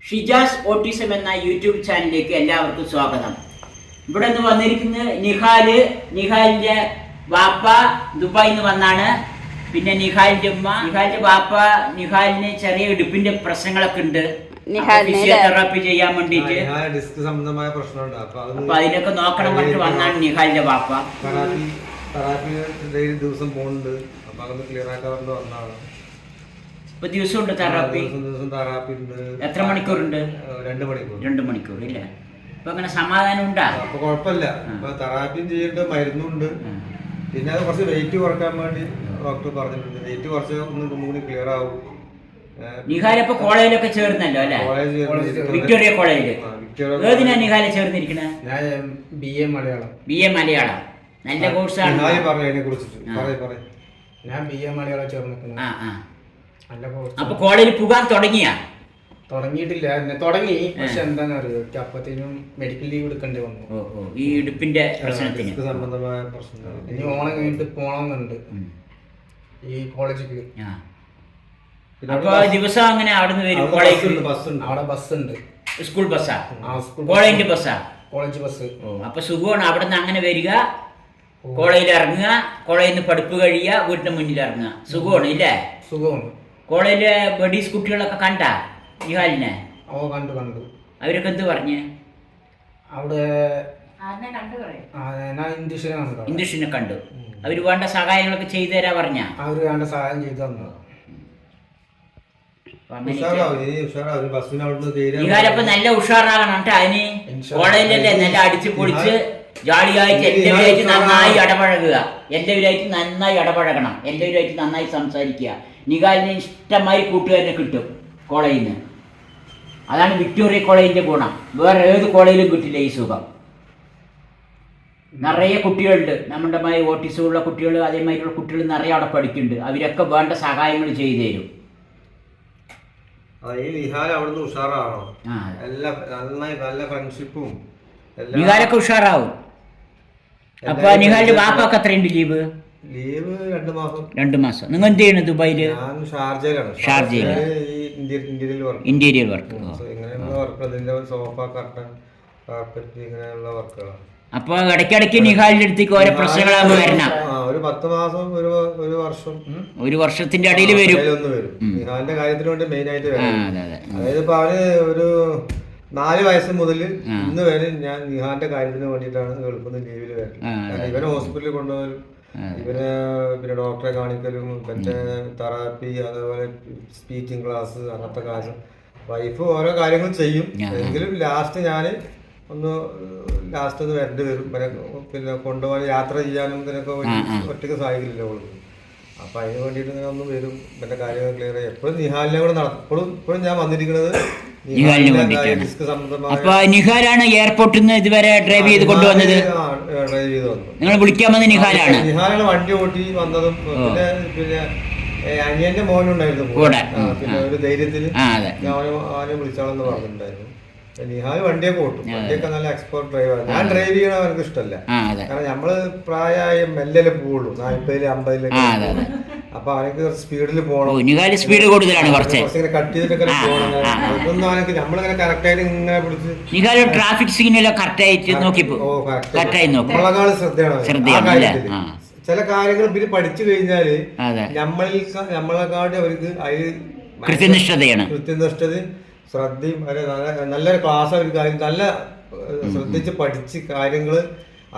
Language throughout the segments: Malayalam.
ഷിജാസ് ഓട്ടിസം എന്ന യൂട്യൂബ് ചാനലിലേക്ക് എല്ലാവർക്കും സ്വാഗതം. ഇവിടെ നിന്ന് വന്നിരിക്കുന്നത് നിഹാലിന്റെ വാപ്പ ദുബായിൽ നിന്ന് വന്നാണ്. പിന്നെ നിഹാലിന്റെ ഉമ്മ, നിഹാലിന്റെ വാപ്പ. നിഹാലിന് ചെറിയ ഇടുപ്പിന്റെ പ്രശ്നങ്ങളൊക്കെ ഉണ്ട്, ഫിസിയോതെറാപ്പി ചെയ്യാൻ വേണ്ടിട്ട് ഡിസ്ക് സംബന്ധമായ പ്രശ്നമുണ്ട്. അപ്പൊ അതിനൊക്കെ നോക്കണം പറഞ്ഞിട്ട് വന്നാണ് നിഹാലിന്റെ വാപ്പ. ദിവസം പോകുന്നുണ്ട്, അപ്പൊ അതൊന്ന് ക്ലിയർ ആക്കാൻ വന്നതാണ്. ഇപ്പൊ ദിവസമുണ്ട് തെറാപ്പി. എത്ര മണിക്കൂറുണ്ട്? 2 മണിക്കൂർ. 2 മണിക്കൂർ ഇല്ലേ? ഇപ്പൊ അങ്ങനെ സമാധാനം ഉണ്ടാ? അപ്പൊ കുഴപ്പമില്ല. ഇപ്പൊ തെറാപ്പിയും ചെയ്യുന്നുണ്ട്, മരുന്നുണ്ട്. പിന്നെ അത് കുറച്ച് വെയിറ്റ് കുറക്കാൻ വേണ്ടി ഡോക്ടർ പറഞ്ഞിട്ടുണ്ട്. വെയിറ്റ് കുറച്ച് ഒന്നുകൂടി ക്ലിയർ ആവും. നിഹാലിപ്പോ കോളേജിലൊക്കെ ചേർന്നല്ലോ അല്ലെ? വിക്ടോറിയ കോളേജില്. ഏതിനാ നിഹാല ചേർന്നിരിക്കണേ? BA മലയാളം. BA മലയാളം നല്ല കോഴ്സാണ്. ഞാൻ BA മലയാളം ചേർന്നിരിക്കുന്നു. അപ്പൊ കോളേജിൽ പോകാൻ തുടങ്ങിയിട്ടില്ല, തുടങ്ങി. പക്ഷെ എന്താന്ന് അറിയോ, അപ്പത്തേനും മെഡിക്കൽ ലീവ് എടുക്കേണ്ടി വന്നു. ഈ ഇടുപ്പിന്റെ പ്രശ്നത്തിന് ഇനി ഓണം കഴിഞ്ഞിട്ട് പോണമെന്നുണ്ട് ഈ കോളേജിൽ. അപ്പൊ ദിവസം അങ്ങനെ അവിടെ നിന്ന് വരും കോളേജിൽ? അവിടെ ബസ് ഉണ്ട്. സ്കൂൾ ബസ്സാ? കോളേജിന്റെ ബസ്സാ? College bus. അപ്പൊ സുഖമാണ്. അവിടെ നിന്ന് അങ്ങനെ വരിക, കോളേജിൽ ഇറങ്ങുക, കോളേജിൽ നിന്ന് പഠിപ്പ് കഴിയുക, വീട്ടിന്റെ മുന്നിൽ ഇറങ്ങുക. സുഖമാണ് ഇല്ലേ? സുഖമാണ്. കോളേജിലെ ബഡീസ് കുട്ടികളൊക്കെ കണ്ടാ നിഹാലിനെ? കണ്ടു. അവരൊക്കെ എന്ത് പറഞ്ഞ്? അവിടെ ഇൻഡസ്ട്രീനെ കണ്ടു. അവര് വേണ്ട സഹായങ്ങളൊക്കെ ചെയ്തു തരാ പറഞ്ഞ? അവര് വേണ്ട സഹായം ചെയ്തു തന്നു. നിഹാലപ്പം നല്ല ഉഷാറാകണം കേട്ടോ. അതിന് കോളേജിലല്ലേ നല്ല അടിച്ചു പൊളിച്ച് ജാളിയായിട്ട് എല്ലാവരുമായിട്ട് നന്നായി ഇടപഴകുക. എല്ലാവരുമായിട്ട് നന്നായി ഇടപഴകണം, എല്ലാവരുമായിട്ട് നന്നായി സംസാരിക്കുക. നിഹാലിന് ഇഷ്ടമായി കൂട്ടുകാരനെ കിട്ടും കോളേജിൽ നിന്ന്. അതാണ് വിക്ടോറിയ കോളേജിന്റെ ഗുണം. വേറെ ഏത് കോളേജിലും കിട്ടില്ല ഈ സുഖം. നിറയെ കുട്ടികളുണ്ട്, നമ്മുടെ മാതിരി ഓട്ടിസമുള്ള കുട്ടികൾ, അതേമാതിരിയുള്ള കുട്ടികൾ നിറയെ അവിടെ പഠിക്കുന്നുണ്ട്. അവരൊക്കെ വേണ്ട സഹായങ്ങൾ ചെയ്തു തരും. നിഹാലൊക്കെ ഉഷാറാവും. അപ്പൊ നിഹാലിന്റെ വാപ്പൊക്കെ എത്രയുണ്ട് ലീവ്? 2 മാസം. നിങ്ങൾ എന്ത് ചെയ്യണം ദുബായില്? ഷാർജയില് ഇന്റീരിയർ വർക്ക്. അപ്പൊ ഇടയ്ക്കിടയ്ക്ക് നിഹാലിന്റെ അടുത്തേക്ക് ഓരോ പ്രശ്നങ്ങളാകുമ്പോ വരണം. ഒരു വർഷത്തിന്റെ ഇടയിൽ വരും. നിഹാലിന്റെ കാര്യത്തിന് വേണ്ടി മെയിൻ ആയിട്ട് അതായത് ഇപ്പൊ അവന് ഒരു 4 വയസ്സ് മുതൽ ഇന്ന് വരെ ഞാൻ നിഹാലിന്റെ കാര്യത്തിന് വേണ്ടിയിട്ടാണ് ഗൾഫിൽ നിന്ന് ലീവിൽ വരുന്നത്. ഇവനെ ഹോസ്പിറ്റലിൽ കൊണ്ടുപോകലും, ഇവന് പിന്നെ ഡോക്ടറെ കാണിക്കലും, മറ്റേ തെറാപ്പി, അതേപോലെ സ്പീച്ചിങ് ക്ലാസ്, അങ്ങനത്തെ കാര്യം. വൈഫ് ഓരോ കാര്യങ്ങൾ ചെയ്യും. എങ്കിലും ലാസ്റ്റ് ഒന്ന് വരേണ്ടി വരും. പിന്നെ കൊണ്ടുപോകാൻ, യാത്ര ചെയ്യാനും ഇതിനൊക്കെ ഒറ്റയ്ക്ക് സാധിക്കില്ലല്ലോ കൊടുക്കും. അപ്പൊ അതിന് വേണ്ടിയിട്ട് ഇങ്ങനെ ഒന്ന് വരും, പിന്നെ കാര്യങ്ങൾ ക്ലിയർ ചെയ്യും. എപ്പോഴും നിഹാലിനെ കൂടെ ഇപ്പോഴും ഞാൻ വന്നിരിക്കുന്നത് ഡിസ്ക് സംബന്ധമായ. അപ്പൊ നിഹാലാണ് എയർപോർട്ടിൽ നിന്ന് ഇതുവരെ ഡ്രൈവ് ചെയ്ത് കൊണ്ടുവന്നത്? നിങ്ങൾ വിളിക്കാൻ വന്ന നിഹാലാണ് വണ്ടി ഓട്ടി വന്നതും. പിന്നെ അനിയന്റെ മോനുണ്ടായിരുന്നു കൂടെ. പിന്നെ ഒരു ധൈര്യത്തിൽ അവനെ വിളിച്ചാളെന്ന് പറഞ്ഞിട്ടുണ്ടായിരുന്നു. നിഹാൽ വണ്ടിയൊക്കെ ഓട്ടും. വണ്ടിയൊക്കെ നല്ല എക്സ്പേർട്ട് ഡ്രൈവറാണ്. ഞാൻ ഡ്രൈവ് ചെയ്യണ അവനക്ക് ഇഷ്ടമല്ല. കാരണം നമ്മള് പ്രായമായ മെല്ലല്ലേ പോവുള്ളൂ, 40-50. അപ്പൊ അവനക്ക് സ്പീഡിൽ പോകണം. സ്പീഡ് കൂടുതലാണ്, കുറച്ച് കട്ട് ചെയ്തിട്ടൊക്കെ പോകണം. അതൊന്നും അവനക്ക് നമ്മളിങ്ങനെ കറക്റ്റ് ആയിട്ട് ഇങ്ങനെ പിടിച്ച് ട്രാഫിക് സിഗ്നലോ കറക്റ്റ് ആയിട്ട് നോക്കി നമ്മളെക്കാളും ശ്രദ്ധയാണ്. ചില കാര്യങ്ങൾ പിന്നെ പഠിച്ചു കഴിഞ്ഞാല് നമ്മളെക്കാളും അവർക്ക് അതിൽ കൃത്യനിഷ്ഠത, ശ്രദ്ധയും, നല്ലൊരു ക്ലാസ് അവർക്ക് നല്ല ശ്രദ്ധിച്ച് പഠിച്ച് കാര്യങ്ങള്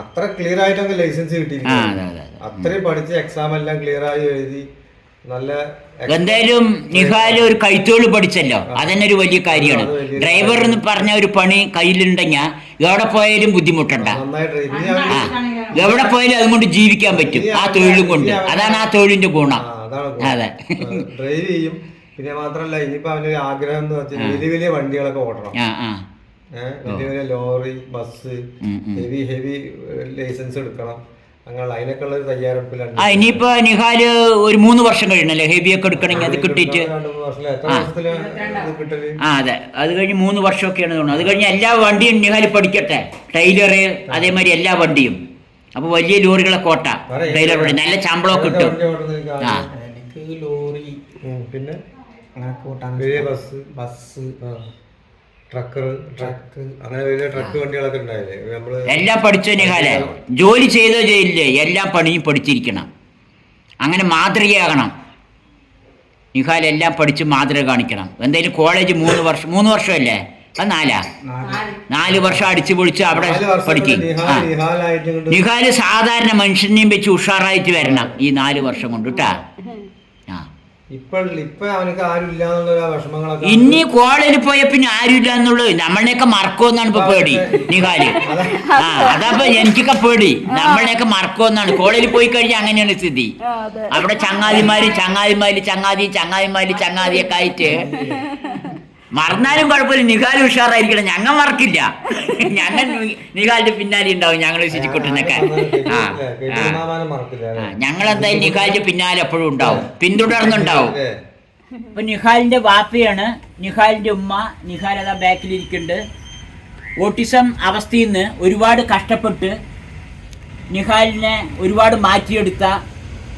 അത്ര ക്ലിയർ ആയിട്ട് ലൈസൻസ് കിട്ടിയിരിക്കുന്നു. അത്രയും പഠിച്ച് എക്സാം എല്ലാം ക്ലിയർ ആയി എഴുതി നല്ല. എന്തായാലും നിഹാല് ഒരു കൈത്തൊഴിൽ പഠിച്ചല്ലോ, അതന്നെ ഒരു വലിയ കാര്യമാണ്. ഡ്രൈവർ എന്ന് പറഞ്ഞ ഒരു പണി കയ്യിലുണ്ടെങ്കിൽ എവിടെ പോയാലും ബുദ്ധിമുട്ടണ്ട. എവിടെ പോയാലും അതുകൊണ്ട് ജീവിക്കാൻ പറ്റും, ആ തൊഴിലും കൊണ്ട്. അതാണ് ആ തൊഴിലിന്റെ ഗുണം. അതെ, ഡ്രൈവ് ചെയ്യും. പിന്നെ മാത്രല്ല, ഇനിയിപ്പോ അവനൊരു ആഗ്രഹം എന്ന് വെച്ചാൽ വലിയ വലിയ വണ്ടികളൊക്കെ ഓടണം. വലിയ വലിയ ലോറി, ബസ്, ഹെവി ലൈസൻസ് എടുക്കണം. അങ്ങനെ അതിനൊക്കെ ഉള്ള ഒരു തയ്യാറെടുപ്പിലാണ്. ഇനിയിപ്പോ നിഹാല് ഒരു 3 വർഷം കഴിയണല്ലേ ഹെവി ഒക്കെ എടുക്കണമെങ്കിൽ? അത് കിട്ടിയിട്ട് അതെ, അത് കഴിഞ്ഞ് 3 വർഷമൊക്കെയാണ് തോന്നുന്നു. അത് കഴിഞ്ഞ് എല്ലാ വണ്ടിയും നിഹാല് പഠിക്കട്ടെ, ടൈലറ്, അതേമാതിരി എല്ലാ വണ്ടിയും. അപ്പൊ വലിയ ലോറികളെ കോട്ട ടൈലർ വണ്ടി, നല്ല ശമ്പളമൊക്കെ കിട്ടും. ലോറി, പിന്നെ ബസ്, ട്രക്ക് അങ്ങനെ വലിയ ട്രക്ക് വണ്ടികളൊക്കെ ഉണ്ടായില്ലേ നമ്മള് എല്ലാം പഠിച്ചോ നിഹാലെ? ജോലി ചെയ്തോ ചെയ്യില്ലേ, എല്ലാ പണിയും പഠിച്ചിരിക്കണം. അങ്ങനെ മാതൃകയാകണം. നിഹാൽ എല്ലാം പഠിച്ച് മാതൃക കാണിക്കണം. എന്തായാലും കോളേജ് 3 വർഷമല്ലേ, അത് 4 വർഷം അടിച്ചു പൊളിച്ച് അവിടെ പഠിക്കും. നിഹാല് സാധാരണ മനുഷ്യനെയും വെച്ച് ഉഷാറായിട്ട് വരണം ഈ 4 വർഷം കൊണ്ട് കേട്ടാ. ഇപ്പൊ അവനക്ക് ആരും ഇല്ലാന്നുള്ള വിഷമങ്ങളൊക്കെ ഇനി കോളേജിൽ പോയ പിന്നെ ആരും ഇല്ല എന്നുള്ളത്, നമ്മളെയൊക്കെ മറക്കുമെന്നാണ് ഇപ്പൊ പേടി നിഹാല്. അതപ്പൊ എനിക്കൊക്കെ പേടി, നമ്മളെയൊക്കെ മറക്കുമെന്നാണ്. കോളേജിൽ പോയി കഴിഞ്ഞാൽ അങ്ങനെയാണ് സ്ഥിതി. അവിടെ ചങ്ങാതിയൊക്കെ ആയിട്ട് മറന്നാലും കുഴപ്പമില്ല, നിഹാൽ ഉഷാറായിരിക്കണം. ഞങ്ങൾ മറക്കില്ല, ഞങ്ങൾ നിഹാലിന്റെ പിന്നാലെ ഉണ്ടാവും. ഞങ്ങൾ ശുചിക്കുട്ടനൊക്കെ ഞങ്ങളെന്തായാലും നിഹാലിന്റെ പിന്നാലെ എപ്പോഴും ഉണ്ടാവും, പിന്തുടർന്നുണ്ടാവും. ഇപ്പൊ നിഹാലിന്റെ വാപ്പയാണ് നിഹാലിന്റെ ഉമ്മ. നിഹാൽ അതാ ബാക്കിലിരിക്കുന്നുണ്ട്. ഓട്ടിസം അവസ്ഥയിൽ നിന്ന് ഒരുപാട് കഷ്ടപ്പെട്ട് നിഹാലിനെ ഒരുപാട് മാറ്റിയെടുത്ത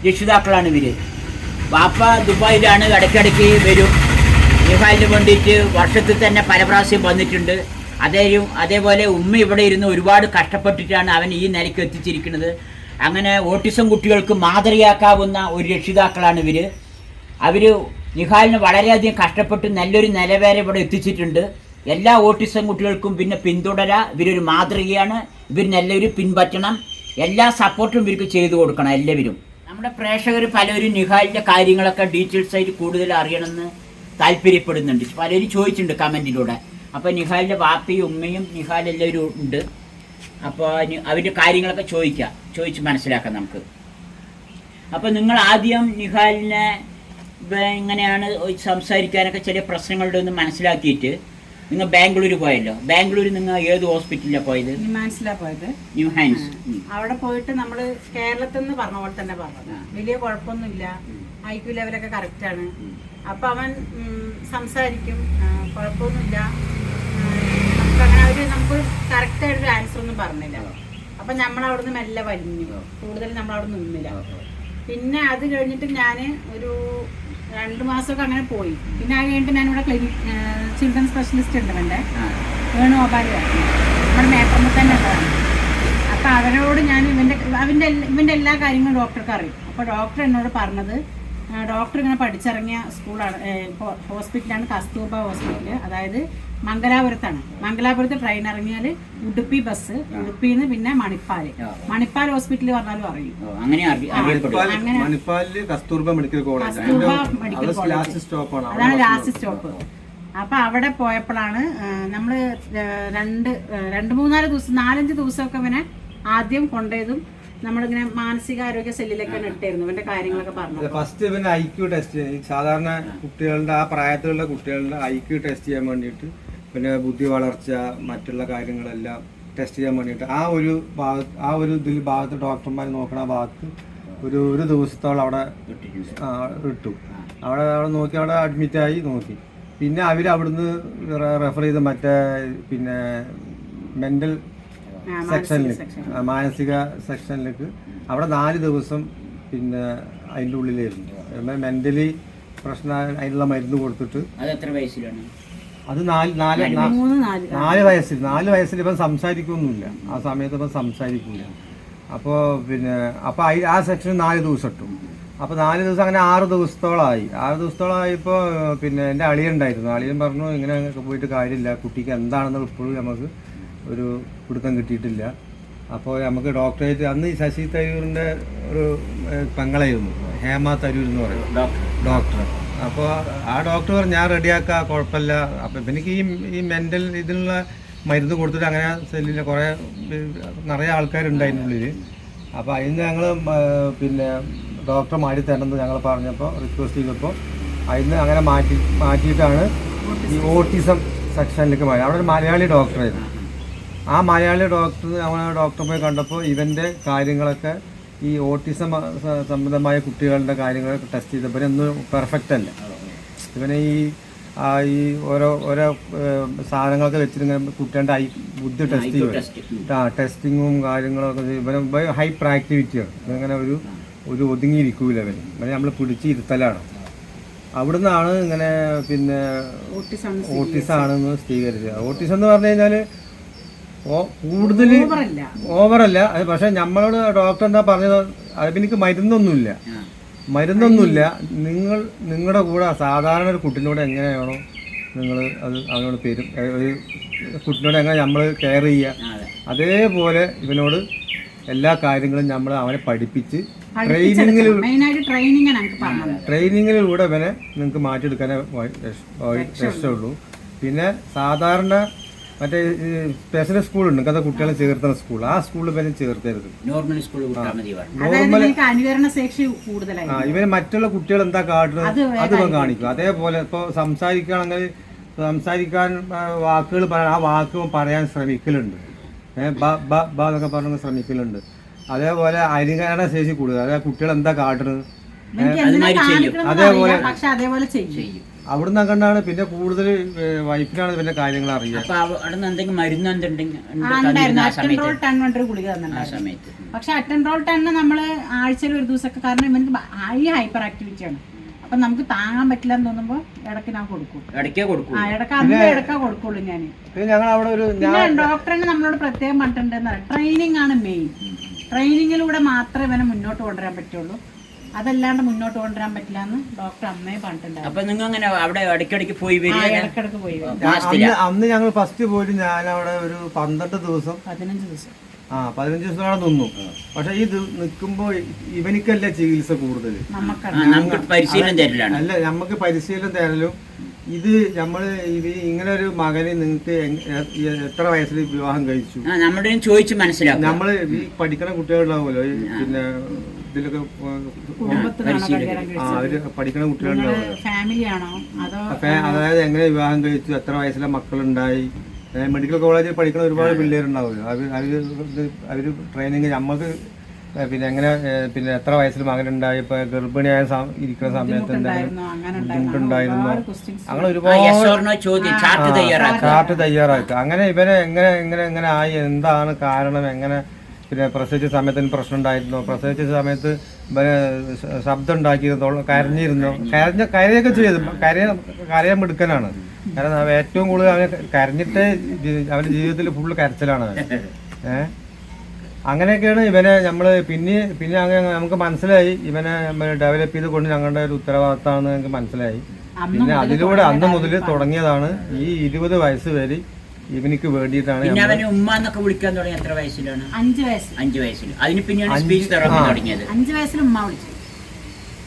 രക്ഷിതാക്കളാണ് ഇവര്. വാപ്പ ദുബായിലാണ്, ഇടയ്ക്കിടയ്ക്ക് വരും. നിഹാലിന് വേണ്ടിയിട്ട് വർഷത്തിൽ തന്നെ പല പ്രാവശ്യം വന്നിട്ടുണ്ട്. അതേപോലെ ഉമ്മ ഇവിടെ ഇരുന്ന് ഒരുപാട് കഷ്ടപ്പെട്ടിട്ടാണ് അവൻ ഈ നിലയ്ക്ക് എത്തിച്ചിരിക്കുന്നത്. അങ്ങനെ ഓട്ടിസം കുട്ടികൾക്ക് മാതൃകയാക്കാവുന്ന ഒരു രക്ഷിതാക്കളാണ് ഇവർ. അവർ നിഹാലിന് വളരെയധികം കഷ്ടപ്പെട്ട് നല്ലൊരു നില വരെ ഇവിടെ എത്തിച്ചിട്ടുണ്ട്. എല്ലാ ഓട്ടിസം കുട്ടികൾക്കും പിന്നെ പിന്തുടരാ. ഇവരൊരു മാതൃകയാണ്. ഇവർ നല്ലൊരു പിൻപറ്റണം. എല്ലാ സപ്പോർട്ടും ഇവർക്ക് ചെയ്തു കൊടുക്കണം എല്ലാവരും. നമ്മുടെ പ്രേക്ഷകർ പലരും നിഹാലിൻ്റെ കാര്യങ്ങളൊക്കെ ഡീറ്റെയിൽസ് ആയിട്ട് കൂടുതൽ അറിയണമെന്ന് താല്പര്യപ്പെടുന്നുണ്ട്. പലരും ചോദിച്ചിട്ടുണ്ട് കമൻറ്റിലൂടെ. അപ്പോൾ നിഹാലിൻ്റെ വാപ്പയും ഉമ്മയും നിഹാൽ എല്ലാവരും ഉണ്ട്. അപ്പോൾ അവരുടെ കാര്യങ്ങളൊക്കെ ചോദിച്ച് മനസ്സിലാക്കാം നമുക്ക്. അപ്പോൾ നിങ്ങൾ ആദ്യം നിഹാലിനെ ഇങ്ങനെയാണ് സംസാരിക്കാനൊക്കെ ചില പ്രശ്നങ്ങളുടെ ഒന്ന് മനസ്സിലാക്കിയിട്ട് നിങ്ങൾ ബാംഗ്ലൂർ പോയല്ലോ. ബാംഗ്ലൂർ നിങ്ങൾ ഏത് ഹോസ്പിറ്റലിലാണ് പോയത്? ന്യൂഹാൻസിലാണ് പോയത്. ന്യൂഹാൻസ്. അവിടെ പോയിട്ട് നമ്മൾ കേരളത്തിൽ നിന്ന് പറഞ്ഞ പോലെ തന്നെ പറഞ്ഞത്. വലിയ കുഴപ്പമൊന്നുമില്ല, IQ ലെവലൊക്കെ കറക്റ്റാണ്. അപ്പം അവൻ സംസാരിക്കും, കുഴപ്പമൊന്നുമില്ല. നമുക്ക് കറക്റ്റായിട്ടൊരു ആൻസർ ഒന്നും പറഞ്ഞില്ല. അപ്പം നമ്മളവിടുന്ന് മെല്ലെ വലിഞ്ഞു. കൂടുതൽ നമ്മളവിടെ നിന്നില്ല. പിന്നെ അത് കഴിഞ്ഞിട്ട് ഞാൻ ഒരു 2 മാസമൊക്കെ അങ്ങനെ പോയി. പിന്നെ അത് കഴിഞ്ഞിട്ട് ഞാനിവിടെ ചിൽഡ്രൻ സ്പെഷ്യലിസ്റ്റ് ഉണ്ട് എൻ്റെ വേണുഗോപാൽ, നമ്മുടെ മേപ്പറമ്പ് തന്നെ ഉള്ളതാണ്. അപ്പം അവരോട് ഞാൻ ഇവൻ്റെ എല്ലാ കാര്യങ്ങളും ഡോക്ടർക്ക് അറിയും. അപ്പോൾ ഡോക്ടർ എന്നോട് പറഞ്ഞത്, ഡോക്ടർ ഇങ്ങനെ പഠിച്ചിറങ്ങിയ സ്കൂളാണ്, ഹോസ്പിറ്റലാണ് കസ്തൂർബ ഹോസ്പിറ്റൽ. അതായത് മംഗലാപുരത്താണ്. മംഗലാപുരത്ത് ട്രെയിൻ ഇറങ്ങിയാൽ ഉടുപ്പി ബസ്, ഉടുപ്പിയിൽ നിന്ന് പിന്നെ മണിപ്പാൽ ഹോസ്പിറ്റൽ പറഞ്ഞാലും അറിയും. അങ്ങനെ കസ്തൂർബ മെഡിക്കൽ കോളേജ് അതാണ് ലാസ്റ്റ് സ്റ്റോപ്പ്. അപ്പൊ അവിടെ പോയപ്പോഴാണ് നമ്മള് 2-3-4 ദിവസം 4-5 ദിവസമൊക്കെ ഇവനെ ആദ്യം കൊണ്ടുപോയതും നമ്മളിങ്ങനെ മാനസികാരോഗ്യ സെല്ലിലൊക്കെ ഇട്ടായിരുന്നു ഇവന്റെ കാര്യങ്ങളൊക്കെ പറഞ്ഞു. ഫസ്റ്റ് ഇവന് IQ ടെസ്റ്റ്, സാധാരണ കുട്ടികളുടെ ആ പ്രായത്തിലുള്ള കുട്ടികളുടെ IQ ടെസ്റ്റ് ചെയ്യാൻ വേണ്ടിയിട്ട്, പിന്നെ ബുദ്ധി വളർച്ച മറ്റുള്ള കാര്യങ്ങളെല്ലാം ടെസ്റ്റ് ചെയ്യാൻ വേണ്ടിയിട്ട് ആ ഒരു ഭാഗത്ത് ഡോക്ടർമാർ നോക്കണ ഭാഗത്ത് ഒരു ദിവസത്തോളം അവിടെ ഇട്ടു. അവിടെ നോക്കി, അവിടെ അഡ്മിറ്റായി നോക്കി. പിന്നെ അവിടുന്ന് റെഫർ ചെയ്ത് മറ്റേ പിന്നെ മെൻ്റൽ സെക്ഷനിലേക്ക്, മാനസിക സെക്ഷനിലേക്ക്. അവിടെ 4 ദിവസം പിന്നെ അതിൻ്റെ ഉള്ളിലായിരുന്നു. മെൻ്റലി പ്രശ്നം, അതിനുള്ള മരുന്ന് കൊടുത്തിട്ട്. അത് 4 വയസ്സിൽ ഇപ്പം സംസാരിക്കൊന്നുമില്ല. ആ സമയത്ത് ഇപ്പം സംസാരിക്കില്ല. അപ്പോൾ ആ സെക്ഷന് 4 ദിവസം ഇട്ടു. അപ്പോൾ 4 ദിവസം അങ്ങനെ 6 ദിവസത്തോളമായപ്പോൾ പിന്നെ എൻ്റെ അളിയനുണ്ടായിരുന്നു. അളിയൻ പറഞ്ഞു, ഇങ്ങനെ പോയിട്ട് കാര്യമില്ല, കുട്ടിക്ക് എന്താണെന്ന് ഇപ്പോഴും നമുക്ക് ഒരു പിടുത്തം കിട്ടിയിട്ടില്ല. അപ്പോൾ നമുക്ക് ഡോക്ടറേറ്റ്, അന്ന് ഈ ശശി തരൂരിൻ്റെ ഒരു പെങ്ങളായിരുന്നു, ഹേമ തരൂർ എന്ന് പറയും ഡോക്ടർ. അപ്പോൾ ആ ഡോക്ടർ പറഞ്ഞു, ഞാൻ റെഡിയാക്കാം, കുഴപ്പമില്ല. അപ്പം എനിക്ക് ഈ മെൻ്റൽ ഇതിനുള്ള മരുന്ന് കൊടുത്തിട്ട് അങ്ങനെ സെല്ലിൽ നിറയെ ആൾക്കാരുണ്ടായിരുന്നു ഉള്ളിൽ. അപ്പോൾ അതിന് ഞങ്ങൾ പിന്നെ ഡോക്ടറെ മാറ്റി തരണമെന്ന് ഞങ്ങൾ പറഞ്ഞപ്പോൾ, റിക്വസ്റ്റ് ചെയ്തപ്പോൾ അതിന് അങ്ങനെ മാറ്റിയിട്ടാണ് ഈ ഓട്ടിസം സെക്ഷനിലേക്ക് മാറി. അവിടെ ഒരു മലയാളി ഡോക്ടറായിരുന്നു. ആ മലയാളി ഡോക്ടറെ പോയി കണ്ടപ്പോൾ ഇവൻ്റെ കാര്യങ്ങളൊക്കെ, ഈ ഓട്ടിസം സംബന്ധമായ കുട്ടികളുടെ കാര്യങ്ങളൊക്കെ ടെസ്റ്റ് ചെയ്തപ്പോൾ ഒന്നും പെർഫെക്റ്റ് അല്ല. ഇവനെ ഈ ഓരോ സാധനങ്ങളൊക്കെ വെച്ചിട്ട് കുട്ടികളുടെ ബുദ്ധി ടെസ്റ്റ് ചെയ്യും. ടെസ്റ്റിങ്ങും കാര്യങ്ങളൊക്കെ ഇവന് ഹൈപ്പർ ആക്ടിവിറ്റിയാണ്. ഇവങ്ങനെ ഒരു ഒതുങ്ങിയിരിക്കൂല ഇവന് നമ്മൾ പിടിച്ച് ഇരുത്തലാണ്. അവിടുന്നാണ് ഇങ്ങനെ പിന്നെ ഓട്ടിസം ആണെന്ന് സ്ഥിരീകരിച്ചത്. ഓട്ടിസം എന്ന് പറഞ്ഞു കഴിഞ്ഞാൽ കൂടുതൽ ഓവറല്ല. പക്ഷെ നമ്മളോട് ഡോക്ടർ എന്താ പറഞ്ഞത്, അതിന് എനിക്ക് മരുന്നൊന്നുമില്ല. നിങ്ങളുടെ കൂടെ സാധാരണ ഒരു കുട്ടീനോട് എങ്ങനെയാണോ നിങ്ങൾ അത് അവനോട് ഒരു കുട്ടീനോട് എങ്ങനെ നമ്മൾ കെയർ ചെയ്യുക, അതേപോലെ ഇവനോട് എല്ലാ കാര്യങ്ങളും നമ്മൾ അവനെ പഠിപ്പിച്ച് ട്രെയിനിങ്ങിലൂടെ ഇവനെ നിങ്ങൾക്ക് മാറ്റിയെടുക്കാനേ രക്ഷയുള്ളൂ. പിന്നെ സാധാരണ മറ്റേ സ്പെഷ്യൽ സ്കൂളുണ്ട്, കഥ കുട്ടികളെ ചേർത്തുന്ന സ്കൂൾ, ആ സ്കൂളിൽ ഇവനെ ചേർത്തരുത്. ഇവന് മറ്റുള്ള കുട്ടികൾ എന്താ കാട്ടുന്നത് അത് ഇവൻ കാണിക്കും. അതേപോലെ ഇപ്പോൾ സംസാരിക്കാൻ വാക്കുകൾ പറയാൻ, ആ വാക്ക് പറയാൻ ശ്രമിക്കലുണ്ട്. എന്നൊക്കെ പറഞ്ഞ് ശ്രമിക്കലുണ്ട്. അതേപോലെ അനുകരണ ശേഷി കൂടുതൽ. അതായത് കുട്ടികൾ എന്താ കാട്ടുന്നത് അതേപോലെ അവിടുന്ന് കണ്ടാണ്. പിന്നെ കൂടുതൽ വൈഫിനാണ് പിന്നെ കാര്യങ്ങൾ അറിയാം. പക്ഷെ അറ്റൻറോൾ 10 നമ്മള് ആഴ്ചയിൽ ഒരു ദിവസമൊക്കെ, കാരണം ഇവർക്ക് ഹൈ ഹൈപ്പർ ആക്ടിവിറ്റി ആണ്. അപ്പൊ നമുക്ക് താങ്ങാൻ പറ്റില്ല എന്ന് തോന്നുമ്പോ ഇടയ്ക്ക് ഞാൻ കൊടുക്കും. ഇടയ്ക്കേ കൊടുക്കുള്ളൂ ഞാൻ. ഡോക്ടറിന് നമ്മളോട് പ്രത്യേകം പറഞ്ഞിട്ടുണ്ടെന്ന് പറയാം, ട്രെയിനിങ് ആണ് മെയിൻ. ട്രെയിനിങ്ങിലൂടെ മാത്രമേ ഇവനെ മുന്നോട്ട് കൊണ്ടുവരാൻ പറ്റുള്ളൂ, അതല്ലാണ്ട് മുന്നോട്ട് കൊണ്ടുവരാൻ പറ്റില്ല എന്ന് ഡോക്ടർ അമ്മയെ പറഞ്ഞിട്ടുണ്ടായിരുന്നു. അപ്പൊ നിങ്ങൾ അങ്ങനെ അവിടെ ഇടയ്ക്കിടയ്ക്ക് പോയി ഇടയ്ക്കിടയ്ക്ക് പോയി വരും. അന്ന് ഞങ്ങൾ ഫസ്റ്റ് പോയിട്ട് ഞാൻ അവിടെ ഒരു 15 ദിവസം 15 ദിവസം അവിടെ നിന്നു. പക്ഷെ ഈ നിൽക്കുമ്പോ ഇവനിക്കല്ല ചികിത്സ കൂടുതൽ, അല്ല നമുക്ക് പരിശീലനം തരലും. ഇത് നമ്മള് ഇങ്ങനെ ഒരു മകനെ നിങ്ങൾക്ക് എത്ര വയസ്സിൽ വിവാഹം കഴിച്ചു ചോദിച്ചു മനസ്സിലാക്കും. നമ്മള് ഈ പഠിക്കുന്ന കുട്ടികളുണ്ടാവുമല്ലോ, പിന്നെ ഇതിലൊക്കെ അവര് പഠിക്കുന്ന കുട്ടികളുണ്ടാവുമല്ലോ, അതായത് എങ്ങനെ വിവാഹം കഴിച്ചു, എത്ര വയസ്സിലെ മക്കളുണ്ടായി. മെഡിക്കൽ കോളേജിൽ പഠിക്കുന്ന ഒരുപാട് പിള്ളേരുണ്ടാവുമല്ലോ, അവര് ട്രെയിനിങ് നമ്മൾക്ക് പിന്നെ എങ്ങനെ പിന്നെ എത്ര വയസ്സിൽ മകനുണ്ടായി, ഇപ്പൊ ഗർഭിണിയായ ഇരിക്കുന്ന സമയത്ത് എന്തെങ്കിലും ബുദ്ധിമുട്ടുണ്ടായിരുന്നു, അങ്ങനെ ഒരുപാട് ചാർട്ട് തയ്യാറാക്കുക. അങ്ങനെ ഇവനെ എങ്ങനെ ആയി, എന്താണ് കാരണം, എങ്ങനെ പിന്നെ പ്രസവിച്ച സമയത്തിന് പ്രശ്നം ഉണ്ടായിരുന്നോ, പ്രസവിച്ച സമയത്ത് ഇവന് ശബ്ദം ഉണ്ടാക്കിയിരുന്നോ, കരഞ്ഞിരുന്നോ, കരയൊക്കെ ചെയ്തു. കരയാൻ മിടുക്കനാണ്. കാരണം ഏറ്റവും കൂടുതൽ അവന് കരഞ്ഞിട്ട് അവന്റെ ജീവിതത്തിൽ ഫുള്ള് കരച്ചിലാണ്. അങ്ങനെയൊക്കെയാണ് ഇവനെ നമ്മൾ പിന്നെ അങ്ങനെ നമുക്ക് മനസ്സിലായി, ഇവനെ ഡെവലപ്പ് ചെയ്ത് കൊണ്ട് ഞങ്ങളുടെ ഒരു ഉത്തരവാദിത്തമാണെന്ന് ഞങ്ങൾക്ക് മനസ്സിലായി. പിന്നെ അതിലൂടെ അന്ന് മുതൽ തുടങ്ങിയതാണ് ഈ 20 വയസ്സ് വരെ ഇവനിക്ക് വേണ്ടിയിട്ടാണ്. ഉമ്മ എന്നൊക്കെ വിളിക്കാൻ തുടങ്ങിയ എത്ര വയസ്സിലാണ്? 5 വയസ്സിൽ. അതിന് പിന്നെയാണ് സ്പീച്ച് തെറാപ്പി തുടങ്ങിയത്. 5 വയസ്സിൽ ഉമ്മ വിളിച്ചു.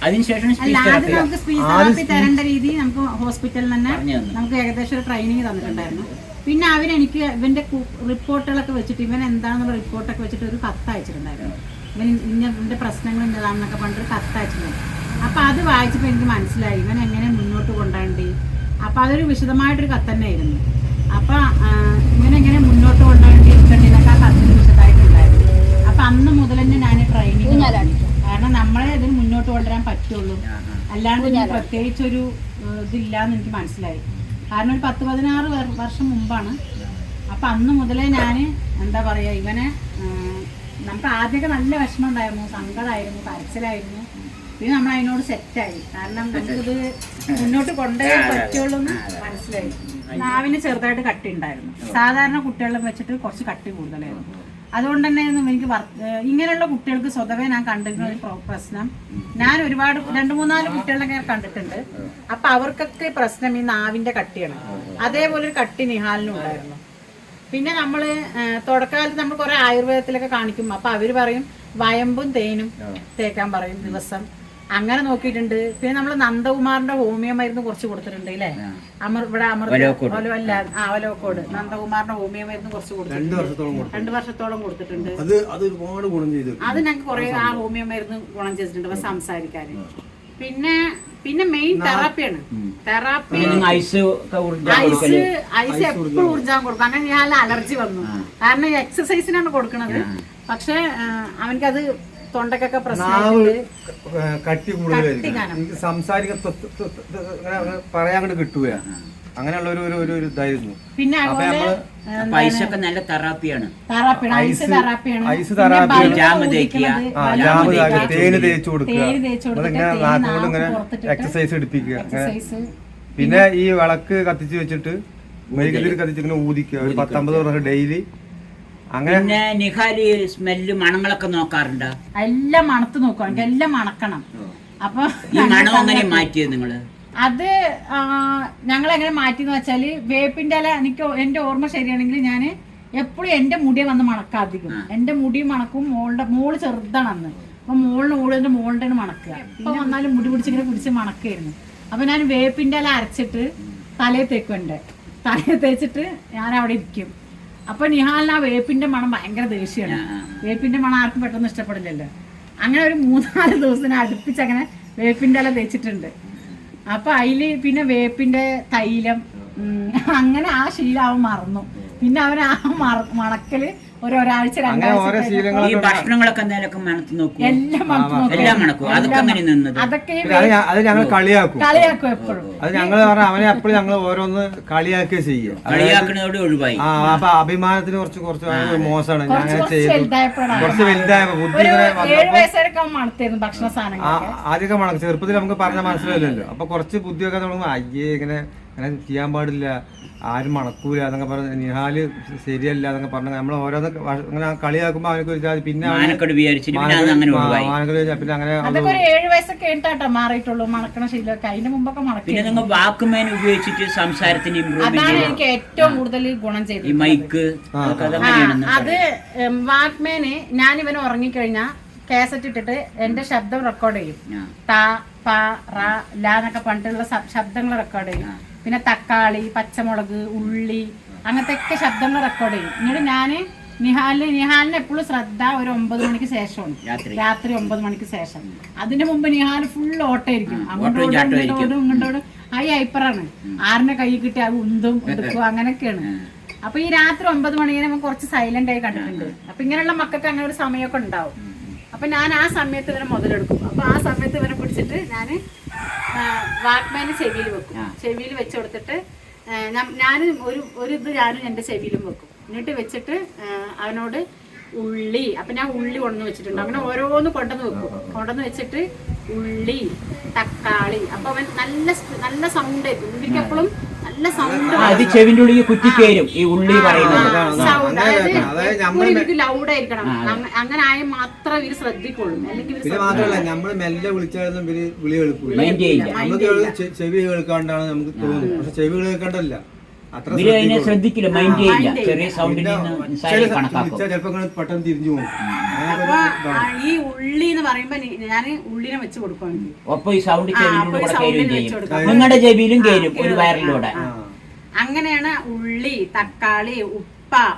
അതിനുശേഷം നമുക്ക് സ്പീച്ച് തെറാപ്പി തരേണ്ട രീതി നമുക്ക് ഹോസ്പിറ്റലിൽ തന്നെ നമുക്ക് ഏകദേശം ഒരു ട്രെയിനിങ് തന്നിട്ടുണ്ടായിരുന്നു. പിന്നെ അവരെനിക്ക് ഇവന്റെ റിപ്പോർട്ടുകളൊക്കെ വെച്ചിട്ട്, ഇവൻ എന്താണെന്നുള്ള റിപ്പോർട്ടൊക്കെ വെച്ചിട്ട് ഒരു കത്ത് അയച്ചിട്ടുണ്ടായിരുന്നു. ഇവന്റെ പ്രശ്നങ്ങൾ എന്നതാണെന്നൊക്കെ പറഞ്ഞിട്ട് ഒരു കത്ത് അയച്ചിട്ടുണ്ട്. അപ്പൊ അത് വായിച്ചപ്പോൾ എനിക്ക് മനസ്സിലായി ഇവൻ എങ്ങനെ മുന്നോട്ട് കൊണ്ടുപോകണ്ടേ. അപ്പൊ അതൊരു വിശദമായിട്ടൊരു കത്ത് തന്നെ ആയിരുന്നു. അപ്പൊ ഇവനെങ്ങനെ മുന്നോട്ട് കൊണ്ടുപോകേണ്ടിയിരിക്കേണ്ടതൊക്കെ ആ കത്തിന് വിശദമായിട്ടുണ്ടായിരുന്നു. അപ്പൊ അന്ന് മുതൽ തന്നെ ഞാൻ ട്രെയിനിങ്, കാരണം നമ്മളെ ഇതിന് മുന്നോട്ട് കൊണ്ടുവരാൻ പറ്റുള്ളൂ, അല്ലാണ്ട് പ്രത്യേകിച്ചൊരു ഇതില്ലാന്ന് എനിക്ക് മനസ്സിലായി. കാരണം ഒരു 10-16 വർഷം മുമ്പാണ്. അപ്പം അന്ന് മുതലേ ഞാൻ എന്താ പറയുക, ഇവനെ നമുക്ക് ആദ്യമൊക്കെ നല്ല വിഷമം ഉണ്ടായിരുന്നു, സങ്കടമായിരുന്നു, കരച്ചിലായിരുന്നു. പിന്നെ നമ്മൾ അതിനോട് സെറ്റായി, കാരണം നമുക്കിത് മുന്നോട്ട് കൊണ്ടുപോകാൻ പറ്റുള്ളൂ എന്ന് മനസ്സിലായി. നാവിന് ചെറുതായിട്ട് കട്ടി ഉണ്ടായിരുന്നു, സാധാരണ കുട്ടികളെ വെച്ചിട്ട് കുറച്ച് കട്ടി കൂടുതലായിരുന്നു. അതുകൊണ്ട് തന്നെ എനിക്ക് ഇങ്ങനെയുള്ള കുട്ടികൾക്ക് സ്വതവേ ഞാൻ കണ്ടിരുന്ന ഒരു പ്രശ്നം, ഞാൻ ഒരുപാട് 2-3-4 കുട്ടികളൊക്കെ കണ്ടിട്ടുണ്ട്. അപ്പൊ അവർക്കൊക്കെ പ്രശ്നം ഈ നാവിന്റെ കട്ടിയാണ്. അതേപോലെ ഒരു കട്ടി നിഹാലിനും ഉണ്ടായിരുന്നു. പിന്നെ നമ്മള് തുടക്കകാലത്ത് നമ്മൾ കുറെ ആയുർവേദത്തിലൊക്കെ കാണിക്കും. അപ്പൊ അവര് പറയും വയമ്പും തേനും തേക്കാൻ പറയും ദിവസം, അങ്ങനെ നോക്കിയിട്ടുണ്ട്. പിന്നെ നമ്മള് നന്ദകുമാറിന്റെ ഹോമിയോ മരുന്ന് കുറച്ച് കൊടുത്തിട്ടുണ്ട് അല്ലേ, ഇവിടെ അവലോക്കോട് നന്ദകുമാറിന്റെ ഹോമിയോ മരുന്ന് കുറച്ച് കൊടുത്തിട്ടുണ്ട്. 2 വർഷത്തോളം കൊടുത്തിട്ടുണ്ട്. അത് ഞങ്ങൾക്ക് കുറെ ആ ഹോമിയോ മരുന്ന് ഗുണം ചെയ്തിട്ടുണ്ട് സംസാരിക്കാൻ. പിന്നെ മെയിൻ തെറാപ്പിയാണ്. തെറാപ്പി ഐസ് എപ്പോഴും ഊർജാൻ കൊടുക്കും. അങ്ങനെ ഞാൻ അലർജി വന്നു, കാരണം എക്സസൈസിനാണ് കൊടുക്കണത്. പക്ഷെ അവനക്കത് തൊണ്ടക്കൊക്കെ കട്ടി കൂടുതൽ സംസാരിക്കാൻ പറയാൻ കിട്ടുക. അങ്ങനെയുള്ള ഒരു ഇതായിരുന്നു. പിന്നെ അപ്പൊ അതുപോലെ നമ്മള് പൈസ ഒക്കെ നല്ല തെറാപ്പിയാണ്. ഐസ് തെറാപ്പിയാണ്, ഐസ് തെറാപ്പിയാണ്, ജാമ് തേക്കുക, ജാമ് തേന് തേച്ച് കൊടുക്കുക, തേന് തേച്ച് കൊടുത്തിട്ട് ഇങ്ങനെ തേന് നാക്കുകൊണ്ട് ഇങ്ങനെ നാക്ക് പുറത്തിട്ടിട്ട് എക്സസൈസ് എടുപ്പിക്കുക. എക്സസൈസ്. പിന്നെ ഈ വിളക്ക് കത്തിച്ച് വെച്ചിട്ട് മെഴുകുതിരി കത്തിച്ച് ഇങ്ങനെ ഊതിക്കുക ഒരു 19 പ്രാവശ്യം ഡെയിലി. അങ്ങനെ പിന്നെ നിഹാല് സ്മെല്ല് മണങ്ങളൊക്കെ നോക്കാറുണ്ടോ? എല്ലാം മണത്ത് നോക്കുക, എനിക്ക് എല്ലാം മണക്കണം. അപ്പൊ ഈ മണം എങ്ങനെ മാറ്റിയത് നിങ്ങള്? അത് ഞങ്ങൾ എങ്ങനെ മാറ്റിന്ന് വെച്ചാല് വേപ്പിന്റെ ഇല, എനിക്ക് എന്റെ ഓർമ്മ ശരിയാണെങ്കിൽ ഞാൻ എപ്പോഴും എന്റെ മുടിയെ വന്ന് മണക്കാധികം. എന്റെ മുടി മണക്കും. മോള് ചെറുതാണ് അന്ന്, അപ്പൊ മോളിന്റെ മണക്കുക. ഇപ്പൊ വന്നാലും മുടി പിടിച്ചിങ്ങനെ പിടിച്ച് മണക്കായിരുന്നു. അപ്പൊ ഞാൻ വേപ്പിന്റെ ഇല അരച്ചിട്ട് തലയിൽ തേക്കുണ്ട്. തലയിൽ തേച്ചിട്ട് ഞാൻ അവിടെ ഇരിക്കും. അപ്പൊ നിഹാലിന് ആ വേപ്പിന്റെ മണം ഭയങ്കര ദേഷ്യമാണ്. വേപ്പിന്റെ മണം ആർക്കും പെട്ടെന്ന് ഇഷ്ടപ്പെടില്ലല്ലോ. അങ്ങനെ ഒരു 3-4 ദിവസം അടുപ്പിച്ച് അങ്ങനെ വേപ്പിന്റെ ഇല തേച്ചിട്ടുണ്ട്. അപ്പൊ അതില് പിന്നെ വേപ്പിന്റെ തൈലം, അങ്ങനെ ആ ശീലം അവൻ മറന്നു. പിന്നെ അവൻ ആ മണക്കല് ഒരാഴ്ച 2 ആഴ്ച ഈ ഭക്ഷണങ്ങളൊക്കെ എന്തെങ്കിലും മണത്ത് നോക്കും? എല്ലാം മണത്ത് നോക്കും. എല്ലാം മണക്കും. അതൊക്കെ അങ്ങനെ നിന്നത്? അതൊക്കെ അത് ഞങ്ങൾ കളിയാക്കും എപ്പോഴും. അത് ഞങ്ങൾ പറഞ്ഞ അവനെ എപ്പോഴും ഞങ്ങൾ ഓരോന്ന് കളിയാക്കുക ചെയ്യും. കളിയാക്കുന്നതോട് ഒഴിവായി. അപ്പൊ അഭിമാനത്തിന് കുറച്ച് മോശമാണ്. ഞാൻ അങ്ങനെ ചെയ്തു. വലുതായപ്പോഴാണ് കുറച്ച് വലുതായപ്പോ ബുദ്ധി ഒരു ഇങ്ങനെ 7 വയസ്സൊക്കെ മണത്തായിരുന്നു ഭക്ഷണ സാധനങ്ങൾ. ആദ്യമൊക്കെ മണക്കും. ചെറുപ്പത്തിൽ നമുക്ക് പറഞ്ഞാൽ മനസ്സിലായില്ലല്ലോ. അപ്പൊ കുറച്ച് ബുദ്ധിയൊക്കെ തുടങ്ങുമ്പോ അയ്യേ ഇങ്ങനെ ചെയ്യാൻ പാടില്ല, ആരും മണക്കൂല എന്നൊക്കെ പറഞ്ഞ് നിഹാല് ശരിയല്ല എന്നൊക്കെ പറഞ്ഞ നമ്മൾ ഓരോന്ന് അങ്ങനെ കളിയാക്കുമ്പോ അവനക്ക് ഒരു പിന്നെ പിന്നെ അങ്ങനെ അതൊക്കെ ഒരു 7 വയസ്സൊക്കെ കഴിഞ്ഞിട്ടാട്ടോ മാറിയിട്ടുള്ളൂ മണക്കണ ശീലമൊക്കെ. അതിന്റെ മുമ്പൊക്കെ മണക്കും. പിന്നെ നിങ്ങൾ വാക്കുമേൻ ഉപയോഗിച്ചിട്ട് സംസാരത്തിന് അതാണ് എനിക്ക് ഏറ്റവും കൂടുതൽ ഗുണം ചെയ്തത്. ഈ മൈക്ക് അത് വാക്മേന് ഞാൻ ഇവന് ഉറങ്ങിക്കഴിഞ്ഞാ കാസറ്റ് ഇട്ടിട്ട് എന്റെ ശബ്ദം റെക്കോർഡ് ചെയ്യും. ത പ റ ല എന്നൊക്കെ പറഞ്ഞിട്ടുള്ള ശബ്ദങ്ങൾ റെക്കോർഡ് ചെയ്യും. പിന്നെ തക്കാളി, പച്ചമുളക്, ഉള്ളി, അങ്ങനത്തെ ഒക്കെ ശബ്ദങ്ങൾ റെക്കോർഡ് ചെയ്യും. എന്നിട്ട് ഞാന് നിഹാലിന് എപ്പോഴും ശ്രദ്ധ ഒരു 9 മണിക്ക് ശേഷമാണ്, രാത്രി 9 മണിക്ക് ശേഷം. അതിന്റെ മുമ്പ് നിഹാൽ ഫുൾ ഓട്ടായിരിക്കും, അങ്ങോട്ടോടും ഇങ്ങോട്ടോടും. ആ ഹൈപ്പറാണ്, ആറിന്റെ കൈ കിട്ടി അത് ഉന്തും എടുക്കും, അങ്ങനെയൊക്കെയാണ്. അപ്പൊ ഈ രാത്രി 9 മണിക്ക് നമുക്ക് കുറച്ച് സൈലന്റ് ആയി കണ്ടിട്ടുണ്ട്. അപ്പൊ ഇങ്ങനെയുള്ള മക്കൾക്ക് അങ്ങനെ ഒരു സമയമൊക്കെ ഉണ്ടാവും. അപ്പൊ ഞാൻ ആ സമയത്ത് ഇവനെ മുതലെടുക്കും. അപ്പൊ ആ സമയത്ത് ഇവനെ പിടിച്ചിട്ട് ഞാൻ വാക്മാന് ചെവിയിൽ വെക്കും. ചെവിയിൽ വെച്ച് കൊടുത്തിട്ട് ഞാൻ ഒരു ഞാനും എൻ്റെ ചെവിയിലും വെക്കും. എന്നിട്ട് വെച്ചിട്ട് അവനോട് ഉള്ളി, അപ്പൊ ഞാൻ ഉള്ളി കൊണ്ടുവന്ന് വെച്ചിട്ടുണ്ട്. അങ്ങനെ ഓരോന്ന് കൊണ്ടുവന്ന് വെക്കും. കൊണ്ടുവന്ന് വെച്ചിട്ട് ഉള്ളി, തക്കാളി, അപ്പൊ അവൻ നല്ല സൗണ്ട് ആയിരിക്കും. ഇവർക്ക് എപ്പോഴും നല്ല സൗണ്ട്, ചെവിന്റെ ഉള്ളിൽ കുത്തിക്കേരും ഈ ഉള്ളി പറയുന്നത്. സൗണ്ട് അതായത് ലൗഡ് ആയിരിക്കണം. അങ്ങനെ ആയ മാത്രം ഇവര് ശ്രദ്ധിക്കുള്ളൂ. അല്ലെങ്കിൽ മാത്രമല്ല നമ്മള് മെല്ലെ വിളിച്ചാലും ഇവര് വിളി കേൾക്കൂല. നമുക്ക് ചെവി കേൾക്കാണ്ടാണ് നമുക്ക് തോന്നുന്നത്. പക്ഷെ ചെവി കേൾക്കാണ്ടല്ല, ശ്രദ്ധിക്കില്ല, മൈൻഡ് ചെയ്യില്ല. ചെറിയ സൗണ്ടിന് ചിലപ്പോ പെട്ടെന്ന് തിരിഞ്ഞു പോകും. ഈ ഉള്ളി എന്ന് പറയുമ്പോ ഞാൻ ഉള്ളിനെ വെച്ച് കൊടുക്കുകയാണെങ്കിൽ ഒപ്പം ഈ സൗണ്ട് നിങ്ങളുടെ ചെവിയിലും കയറും ഒരു വയറിലൂടെ. അങ്ങനെയാണ് ഉള്ളി, തക്കാളി,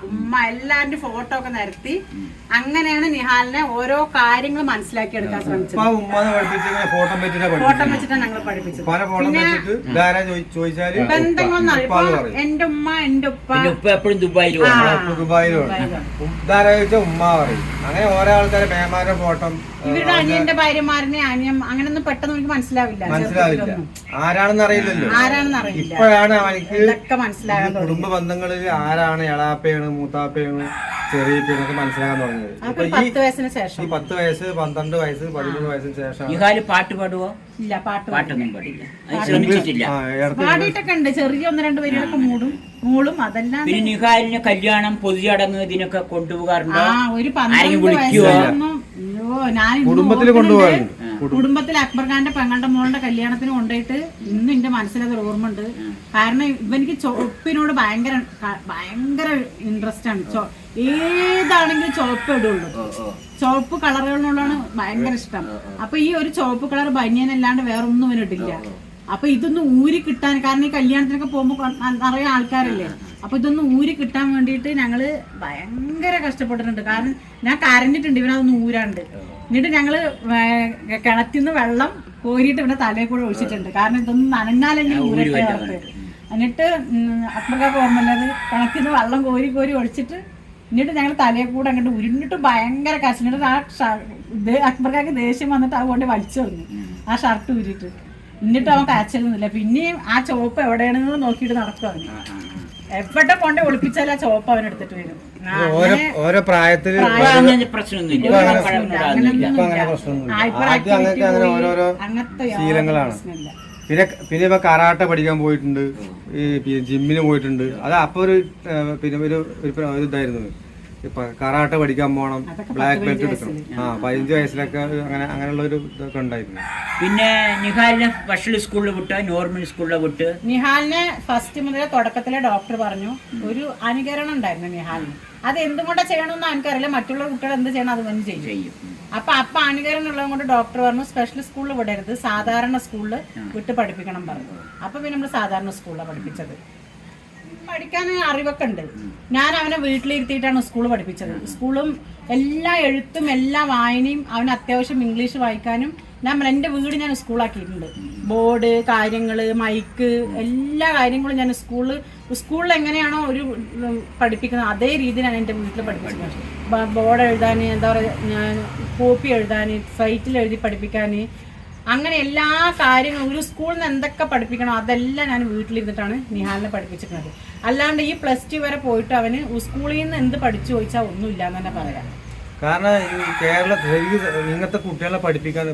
ഉമ്മ എല്ലാരുടെ ഫോട്ടോ ഒക്കെ നിരത്തി അങ്ങനെയാണ് നിഹാലിനെ ഓരോ കാര്യങ്ങൾ മനസ്സിലാക്കി എടുക്കാൻ ശ്രമിച്ചത്. ഫോട്ടോ വെച്ചിട്ടാണ് ഞങ്ങൾ പഠിപ്പിച്ചത്. ബന്ധങ്ങളൊന്നും അറിയാം. എന്റെ ഉമ്മ, എന്റെ ഉപ്പ എപ്പോഴും ദുബായിലും ഉമ്മ പറയും. അങ്ങനെ ഓരോ ആൾക്കാരെ മേമാരുടെ ഫോട്ടോ, ഇവരുടെ അനിയന്റെ ഭാര്യമാരനെ അനിയം അങ്ങനെയൊന്നും പെട്ടെന്ന് എനിക്ക് മനസ്സിലാവില്ല. ആരാണെന്ന് അറിയില്ലല്ലോ. ഇപ്പോഴാണ് അവനിക്ക് ഇതൊക്കെ മനസ്സിലാകാൻ കുടുംബ ബന്ധങ്ങളിൽ ആരാണ് എളാപ്പയാണ്, മൂത്താപ്പയാണ്, ചെറിയപ്പയൊക്കെ മനസ്സിലാക്കാൻ തുടങ്ങിയത്. ഈ 10 വയസ്സ്, 12 വയസ്സ്, 13 വയസ്സിന് ശേഷം. പാട്ട് പാടുവോ? ഇല്ല, പാട്ടൊന്നും പാടില്ല, ശ്രമിച്ചിട്ടില്ല. പാടിയിട്ടൊക്കെ ഉണ്ട്, ചെറിയ 1-2 വരികളൊക്കെ മൂളും. അതെല്ലാം പിന്നെ നിഹാലിന് കല്യാണം, പൊതുചടങ്ങ് ഇതിനൊക്കെ കൊണ്ടുപോകാറുണ്ടോ? ഒരു 12 വയസ്സൊന്നും കുടുംബത്തിൽ കൊണ്ടുപോകാറുണ്ട്. കുടുംബത്തിൽ അക്ബർ ഖാന്റെ പെങ്ങളുടെ മോളുടെ കല്യാണത്തിന് കൊണ്ടുപോയിട്ട് ഇന്നും എന്റെ മനസ്സിലത് ഓർമ്മ ഉണ്ട്. കാരണം ഇവനിക്ക് ചുവപ്പിനോട് ഭയങ്കര ഇൻട്രസ്റ്റ് ആണ്. ഏതാണെങ്കിലും ചുവപ്പ് ഇടുള്ളൂ. ചുവപ്പ് കളറുകളിനോടാണ് ഭയങ്കര ഇഷ്ടം. അപ്പൊ ഈ ഒരു ചുവപ്പ് കളർ ബനിയനല്ലാണ്ട് വേറെ ഒന്നും ഇവനിട്ടില്ല. അപ്പൊ ഇതൊന്ന് ഊരി കിട്ടാൻ, കാരണം ഈ കല്യാണത്തിനൊക്കെ പോകുമ്പോ നിറയെ ആൾക്കാരല്ലേ, അപ്പൊ ഇതൊന്ന് ഊരി കിട്ടാൻ വേണ്ടിയിട്ട് ഞങ്ങള് ഭയങ്കര കഷ്ടപ്പെട്ടിട്ടുണ്ട്. കാരണം ഞാൻ കരഞ്ഞിട്ടുണ്ട് ഇവനതൊന്ന് ഊരാണ്ട്. എന്നിട്ട് ഞങ്ങള് കിണറ്റിന്ന് വെള്ളം കോരിയിട്ട് ഇവന്റെ തലയിൽ കൂടെ ഒഴിച്ചിട്ടുണ്ട്. കാരണം ഇതൊന്നും നനഞ്ഞാലെങ്കിലും ഊരട്ടെ അവർക്ക്. എന്നിട്ട് അക്ബർക്കാർക്ക് ഓർമ്മല്ലത് കിണറ്റിന്ന് വെള്ളം കോരി ഒഴിച്ചിട്ട് എന്നിട്ട് ഞങ്ങൾ തലയിൽ കൂടെ അങ്ങോട്ട് ഉരുണ്ടിട്ട് ഭയങ്കര കരച്ചിട്ട് അക്ബർക്കാർക്ക് ദേഷ്യം വന്നിട്ട് അതുകൊണ്ട് വലിച്ചെറിഞ്ഞു ആ ഷർട്ട് ഊരിയിട്ട്. എന്നിട്ട് അവൻ കരച്ചിലൊന്നുമില്ല. പിന്നെയും ആ ചോപ്പ് എവിടെയാണെന്ന് നോക്കിയിട്ട് നടക്കും അവന്. എവിടെ കൊണ്ട് ഒളിപ്പിച്ചാലും ആ ചോപ്പ് അവൻ എടുത്തിട്ട് വരും. ഓരോ പ്രായത്തില് അങ്ങനത്തെ ശീലങ്ങളാണ്. പിന്നെ ഇപ്പൊ കരാട്ട പഠിക്കാൻ പോയിട്ടുണ്ട്, ഈ ജിമ്മിന് പോയിട്ടുണ്ട്. അത് അപ്പൊ ഒരു ഇതായിരുന്നു, ഇപ്പൊ കരാട്ട പഠിക്കാൻ പോകണം, ബ്ലാക്ക് ബെൽറ്റ് എടുക്കണം. 15 വയസ്സിലൊക്കെ അങ്ങനെയുള്ള ഒരു ഇതൊക്കെ ഉണ്ടായിരുന്നു. പിന്നെ നിഹാലിനെ സ്പെഷ്യൽ സ്കൂളിൽ വിട്ട് നോർമൽ സ്കൂളിൽ വിട്ട് നിഹാലിനെ ഫസ്റ്റ് മുതലേ തുടക്കത്തിലെ ഡോക്ടർ പറഞ്ഞു ഒരു അനുകരണം ഉണ്ടായിരുന്നു നിഹാലിന്. അത് എന്തുകൊണ്ടാ ചെയ്യണമെന്ന് എനിക്കറിയില്ല, മറ്റുള്ള കുട്ടികൾ എന്ത് ചെയ്യണം അത് തന്നെ ചെയ്യും. അപ്പൊ അനുകരണം ഉള്ളത് കൊണ്ട് ഡോക്ടർ പറഞ്ഞു സ്പെഷ്യൽ സ്കൂളിൽ വിടരുത്, സാധാരണ സ്കൂളിൽ വിട്ട് പഠിപ്പിക്കണം പറഞ്ഞു. അപ്പൊ പിന്നെ നമ്മൾ സാധാരണ സ്കൂളിലാണ് പഠിപ്പിച്ചത്. പഠിക്കാൻ അറിവൊക്കെ ഉണ്ട്. ഞാൻ അവനെ വീട്ടിലിരുത്തിയിട്ടാണ് സ്കൂൾ പഠിപ്പിച്ചത്. സ്കൂളും എല്ലാ എഴുത്തും എല്ലാ വായനയും അവന് അത്യാവശ്യം ഇംഗ്ലീഷ് വായിക്കാനും എൻ്റെ വീട് ഞാൻ സ്കൂളാക്കിയിട്ടുണ്ട്. ബോർഡ് കാര്യങ്ങൾ, മൈക്ക്, എല്ലാ കാര്യങ്ങളും ഞാൻ സ്കൂളിൽ എങ്ങനെയാണോ ഒരു പഠിപ്പിക്കുന്നത് അതേ രീതിയിലാണ് എൻ്റെ വീട്ടിൽ പഠിപ്പിച്ചത്. ബോർഡ് എഴുതാൻ, എന്താ പറയുക, ഞാൻ കോപ്പി എഴുതാൻ, സൈറ്റിൽ എഴുതി പഠിപ്പിക്കാൻ, അങ്ങനെ എല്ലാ കാര്യങ്ങളും ഒരു സ്കൂളിൽ നിന്ന് എന്തൊക്കെ പഠിപ്പിക്കണോ അതെല്ലാം ഞാൻ വീട്ടിലിരുന്നിട്ടാണ് നിഹാലിനെ പഠിപ്പിച്ചിട്ടുള്ളത്. അല്ലാണ്ട് ഈ +2 വരെ പോയിട്ട് അവന് സ്കൂളിൽ നിന്ന് എന്ത് പഠിച്ചു ചോദിച്ചാൽ ഒന്നുമില്ല എന്ന് തന്നെ പറയാം. കാരണം ഈ കേരളത്തിൽ ഇങ്ങനത്തെ കുട്ടികളെ പഠിപ്പിക്കാൻ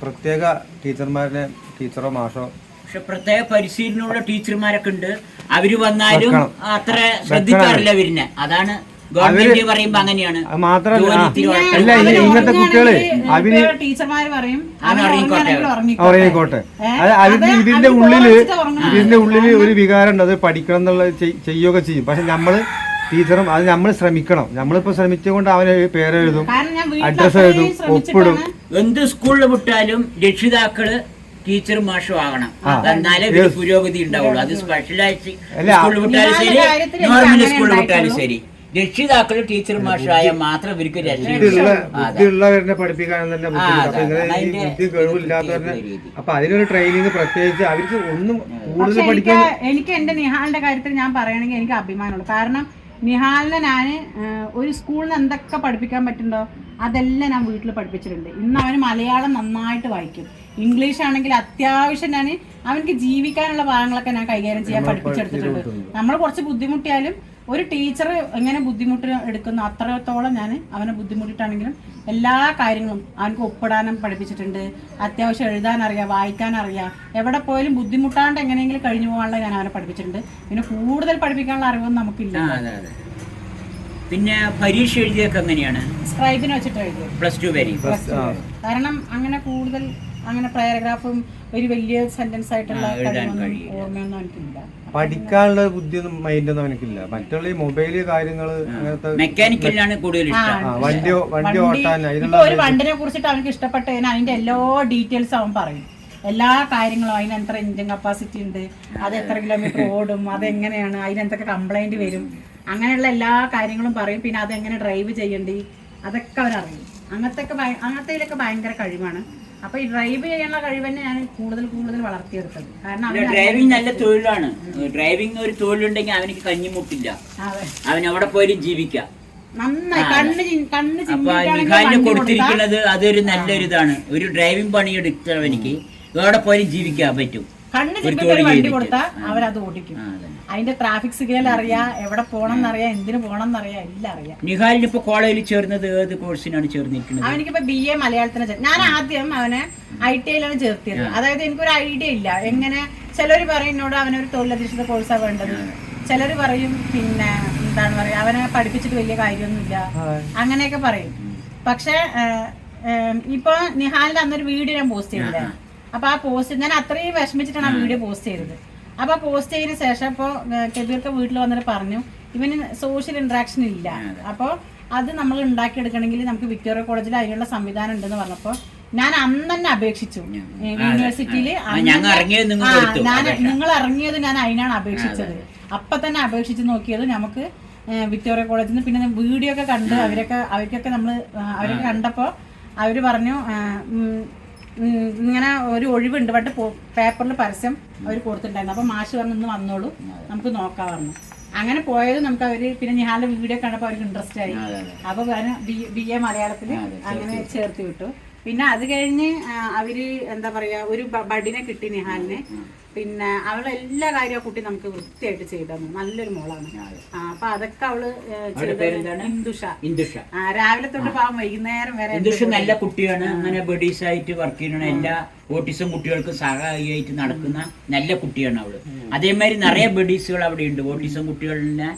പ്രത്യേക ടീച്ചറോ മാഷോ, പക്ഷെ പ്രത്യേക പരിശീലനമുള്ള ടീച്ചർമാരൊക്കെ ഉണ്ട്. അവര് വന്നാലും അത്ര ശ്രദ്ധിക്കാറില്ല അവരിനെ. അതാണ് ഗവൺമെന്റ് പറയുമ്പോ അങ്ങനെയാണ്. മാത്രമല്ല ഇങ്ങനത്തെ കുട്ടികള് ടീച്ചർമാര് പറയും ഉറങ്ങിക്കോട്ടെ. ഇതിന്റെ ഉള്ളില് ഒരു വികാരം ഉണ്ട്, അത് പഠിക്കണം എന്നുള്ളത് ചെയ്യുകയൊക്കെ ചെയ്യും. പക്ഷെ നമ്മള് ടീച്ചറും അത് നമ്മൾ ശ്രമിക്കണം. നമ്മളിപ്പോ ശ്രമിച്ചുകൊണ്ട് അവന് പേരെഴുതും, അഡ്രസ് എഴുതും, ഒപ്പിടും. എന്ത് സ്കൂളിൽ വിട്ടാലും രക്ഷിതാക്കള് ടീച്ചർ മാഷും ആകണം, എന്നാലേ പുരോഗതി ഉണ്ടാവുള്ളൂ. അത് സ്പെഷ്യലായിട്ട് സ്കൂളിൽ വിട്ടാലും ശരി, നോർമൽ സ്കൂളിൽ വിട്ടാലും ശരി, രക്ഷിതാക്കള് ടീച്ചർ മാഷായ മാത്രം ഇവർക്ക് ബുദ്ധിയുള്ളവരെ പഠിപ്പിക്കാൻ തന്നെ ബുദ്ധി കഴിവില്ലാത്തവരെ. അപ്പൊ അതിനൊരു ട്രെയിനിങ് പ്രത്യേകിച്ച് അവർക്ക് ഒന്നും കൂടുതൽ പഠിക്കാൻ. എനിക്ക് എന്റെ നിഹാലിന്റെ കാര്യത്തിൽ ഞാൻ പറയണെങ്കിൽ എനിക്ക് അഭിമാനമുള്ളൂ. കാരണം നിഹാലിനെ ഞാൻ ഒരു സ്കൂളിൽ നിന്ന് എന്തൊക്കെ പഠിപ്പിക്കാൻ പറ്റുന്നുണ്ടോ അതെല്ലാം ഞാൻ വീട്ടിൽ പഠിപ്പിച്ചിട്ടുണ്ട്. ഇന്ന് അവന് മലയാളം നന്നായിട്ട് വായിക്കും, ഇംഗ്ലീഷ് ആണെങ്കിൽ അത്യാവശ്യം ഞാൻ അവനക്ക് ജീവിക്കാനുള്ള ഭാഗങ്ങളൊക്കെ ഞാൻ കൈകാര്യം ചെയ്യാൻ പഠിപ്പിച്ചെടുത്തിട്ടുണ്ട്. നമ്മൾ കുറച്ച് ബുദ്ധിമുട്ടിയാലും ഒരു ടീച്ചർ എങ്ങനെ ബുദ്ധിമുട്ട് എടുക്കുന്നു അത്രത്തോളം ഞാൻ അവനെ ബുദ്ധിമുട്ടിട്ടാണെങ്കിലും എല്ലാ കാര്യങ്ങളും അവനക്ക് ഒപ്പിടാനും പഠിപ്പിച്ചിട്ടുണ്ട്. അത്യാവശ്യം എഴുതാനറിയാം, വായിക്കാനറിയാം, എവിടെ പോയാലും ബുദ്ധിമുട്ടാണ്ട് എങ്ങനെയെങ്കിലും കഴിഞ്ഞു പോകാനുള്ള ഞാൻ അവനെ പഠിപ്പിച്ചിട്ടുണ്ട്. പിന്നെ കൂടുതൽ പഠിപ്പിക്കാനുള്ള അറിവൊന്നും നമുക്കില്ല. പിന്നെ പരീക്ഷ എഴുതിയൊക്കെ എങ്ങനെയാണ്? സ്ക്രൈബിന് വെച്ചിട്ട് എഴുതിയത് +2 വരെ. കാരണം അങ്ങനെ കൂടുതൽ അങ്ങനെ പാരഗ്രാഫും ഒരു വലിയ സെന്റൻസ് ആയിട്ടുള്ള ഓർമ്മയൊന്നും എനിക്കില്ല. പഠിക്കാനുള്ള ബുദ്ധിയൊന്നും മൈൻഡൊന്നും എനിക്കില്ല. മറ്റുള്ള ഈ മൊബൈല് കാര്യങ്ങള് അങ്ങനത്തെ മെക്കാനിക്കലിനാണ് കൂടുതൽ ഇഷ്ടം. വണ്ടി ഓട്ടാൻ ഒരു വണ്ടിനെ കുറിച്ചിട്ട് അവനക്ക് ഇഷ്ടപ്പെട്ടതിന് അതിന്റെ എല്ലാ ഡീറ്റെയിൽസ് അവൻ പറയും. എല്ലാ കാര്യങ്ങളും, അതിന് എത്ര എഞ്ചിൻ കപ്പാസിറ്റി ഉണ്ട്, അത് എത്ര കിലോമീറ്റർ ഓടും, അതെങ്ങനെയാണ്, അതിനെന്തൊക്കെ കംപ്ലൈന്റ് വരും, അങ്ങനെയുള്ള എല്ലാ കാര്യങ്ങളും പറയും. പിന്നെ അതെങ്ങനെ ഡ്രൈവ് ചെയ്യണ്ടി അതൊക്കെ അവനറിയും. അങ്ങനത്തേലൊക്കെ ഭയങ്കര കഴിവാണ്. അപ്പൊ ഈ ഡ്രൈവ് ചെയ്യാനുള്ള കഴിവ് തന്നെ ഞാൻ കൂടുതൽ വളർത്തിയെടുത്തത്. കാരണം ഡ്രൈവിംഗ് നല്ല തൊഴിലാണ്. ഡ്രൈവിംഗ് ഒരു തൊഴിലുണ്ടെങ്കിൽ അവനിക്ക് കഞ്ഞിമുട്ടില്ല, അവൻ എവിടെ പോയാലും ജീവിക്കാം. നന്നായി കണ്ണ് നിഹാലിന് കൊടുത്തിരിക്കുന്നത് അതൊരു നല്ലൊരു ഇതാണ്. ഒരു ഡ്രൈവിംഗ് പണി എടുത്തവനിക്ക് എവിടെ പോയാലും ജീവിക്കാൻ പറ്റും. കണ്ണ് ചിമ്മിട്ട് വണ്ടി കൊടുത്താൽ അവരത് ഓടിക്കും. അതിന്റെ ട്രാഫിക് സിഗ്നൽ അറിയാം, എവിടെ പോകണം എന്നറിയാം, എന്തിനു പോകണം എന്നറിയാം, എല്ലാം അറിയാം. നിഹാലിന് ഇപ്പൊ കോളേജിൽ ചേർന്നത് ഏത് കോഴ്സിനാണ് ചേർന്നിരിക്കുന്നത്? അവനിക്കിപ്പോ BA മലയാളത്തിന് ഞാൻ ആദ്യം അവനെ ITIയിലാണ് ചേർത്തിയത്. അതായത് എനിക്കൊരു ഐഡിയ ഇല്ല എങ്ങനെ. ചിലർ പറയും എന്നോട് അവനൊരു തൊഴിലധിഷ്ഠിത കോഴ്സാണ് വേണ്ടത്, ചിലർ പറയും പിന്നെ എന്താണ് പറയാ അവനെ പഠിപ്പിച്ചിട്ട് വലിയ കാര്യമൊന്നുമില്ല, അങ്ങനെയൊക്കെ പറയും. പക്ഷെ ഇപ്പൊ നിഹാലിന്റെ അന്നൊരു വീഡിയോ ഞാൻ പോസ്റ്റ് ചെയ്തില്ലേ, അപ്പൊ ആ പോസ്റ്റ് ഞാൻ അത്രയും വിഷമിച്ചിട്ടാണ് ആ വീഡിയോ പോസ്റ്റ് ചെയ്തത്. അപ്പൊ പോസ്റ്റ് ചെയ്തതിന് ശേഷം ഇപ്പൊ കബീർക്ക് വീട്ടിൽ വന്നിട്ട് പറഞ്ഞു ഇവന് സോഷ്യൽ ഇന്ററാക്ഷൻ ഇല്ല, അപ്പൊ അത് നമ്മൾ ഉണ്ടാക്കിയെടുക്കണമെങ്കിൽ നമുക്ക് വിക്ടോറിയ കോളേജിൽ അതിനുള്ള സംവിധാനം ഉണ്ടെന്ന് പറഞ്ഞപ്പോ ഞാൻ അന്ന് തന്നെ അപേക്ഷിച്ചു യൂണിവേഴ്സിറ്റിയില്. നിങ്ങൾ ഇറങ്ങിയത് ഞാൻ അതിനാണ് അപേക്ഷിച്ചത്. അപ്പൊ തന്നെ അപേക്ഷിച്ച് നോക്കിയത് നമുക്ക് വിക്ടോറിയ കോളേജിൽ നിന്ന്. പിന്നെ വീഡിയോ ഒക്കെ കണ്ട് അവർക്കൊക്കെ അവരൊക്കെ കണ്ടപ്പോ അവര് പറഞ്ഞു ഇങ്ങനെ ഒരു ഒഴിവുണ്ട്, ബട്ട് പേപ്പറിൽ പരസ്യം അവർ കൊടുത്തിട്ടുണ്ടായിരുന്നു. അപ്പൊ മാഷ് പറഞ്ഞു ഇന്ന് വന്നോളൂ നമുക്ക് നോക്കാൻ പറഞ്ഞു. അങ്ങനെ പോയത് നമുക്ക് അവര് പിന്നെ നിഹാലിന്റെ വീഡിയോ കണ്ടപ്പോൾ അവർക്ക് ഇൻട്രസ്റ്റ് ആയി. അപ്പൊ BA മലയാളത്തിൽ അങ്ങനെ ചേർത്ത് വിട്ടു. പിന്നെ അത് കഴിഞ്ഞ് അവര് എന്താ പറയാ ഒരു ബഡിനെ കിട്ടി നിഹാലിനെ. പിന്നെ അവളെ എല്ലാ കാര്യവും ആ കുട്ടി നമുക്ക് വൃത്തിയായിട്ട് ചെയ്തു. നല്ലൊരു മോളാണ്. അപ്പൊ അതൊക്കെ അവള് ഇന്ദുഷ രാവിലെ തൊട്ട് പാവം വൈകുന്നേരം വരെ. ഇന്ദുഷ നല്ല കുട്ടിയാണ്. അങ്ങനെ ബഡീസ് ആയിട്ട് വർക്ക് ചെയ്യുന്ന എല്ലാ ഓട്ടിസം കുട്ടികൾക്ക് സഹായിയായിട്ട് നടക്കുന്ന നല്ല കുട്ടിയാണ് അവള്. അതേമാതിരി നിറയെ ബഡീസുകൾ അവിടെ ഉണ്ട്. ഓട്ടിസം കുട്ടികളിനെ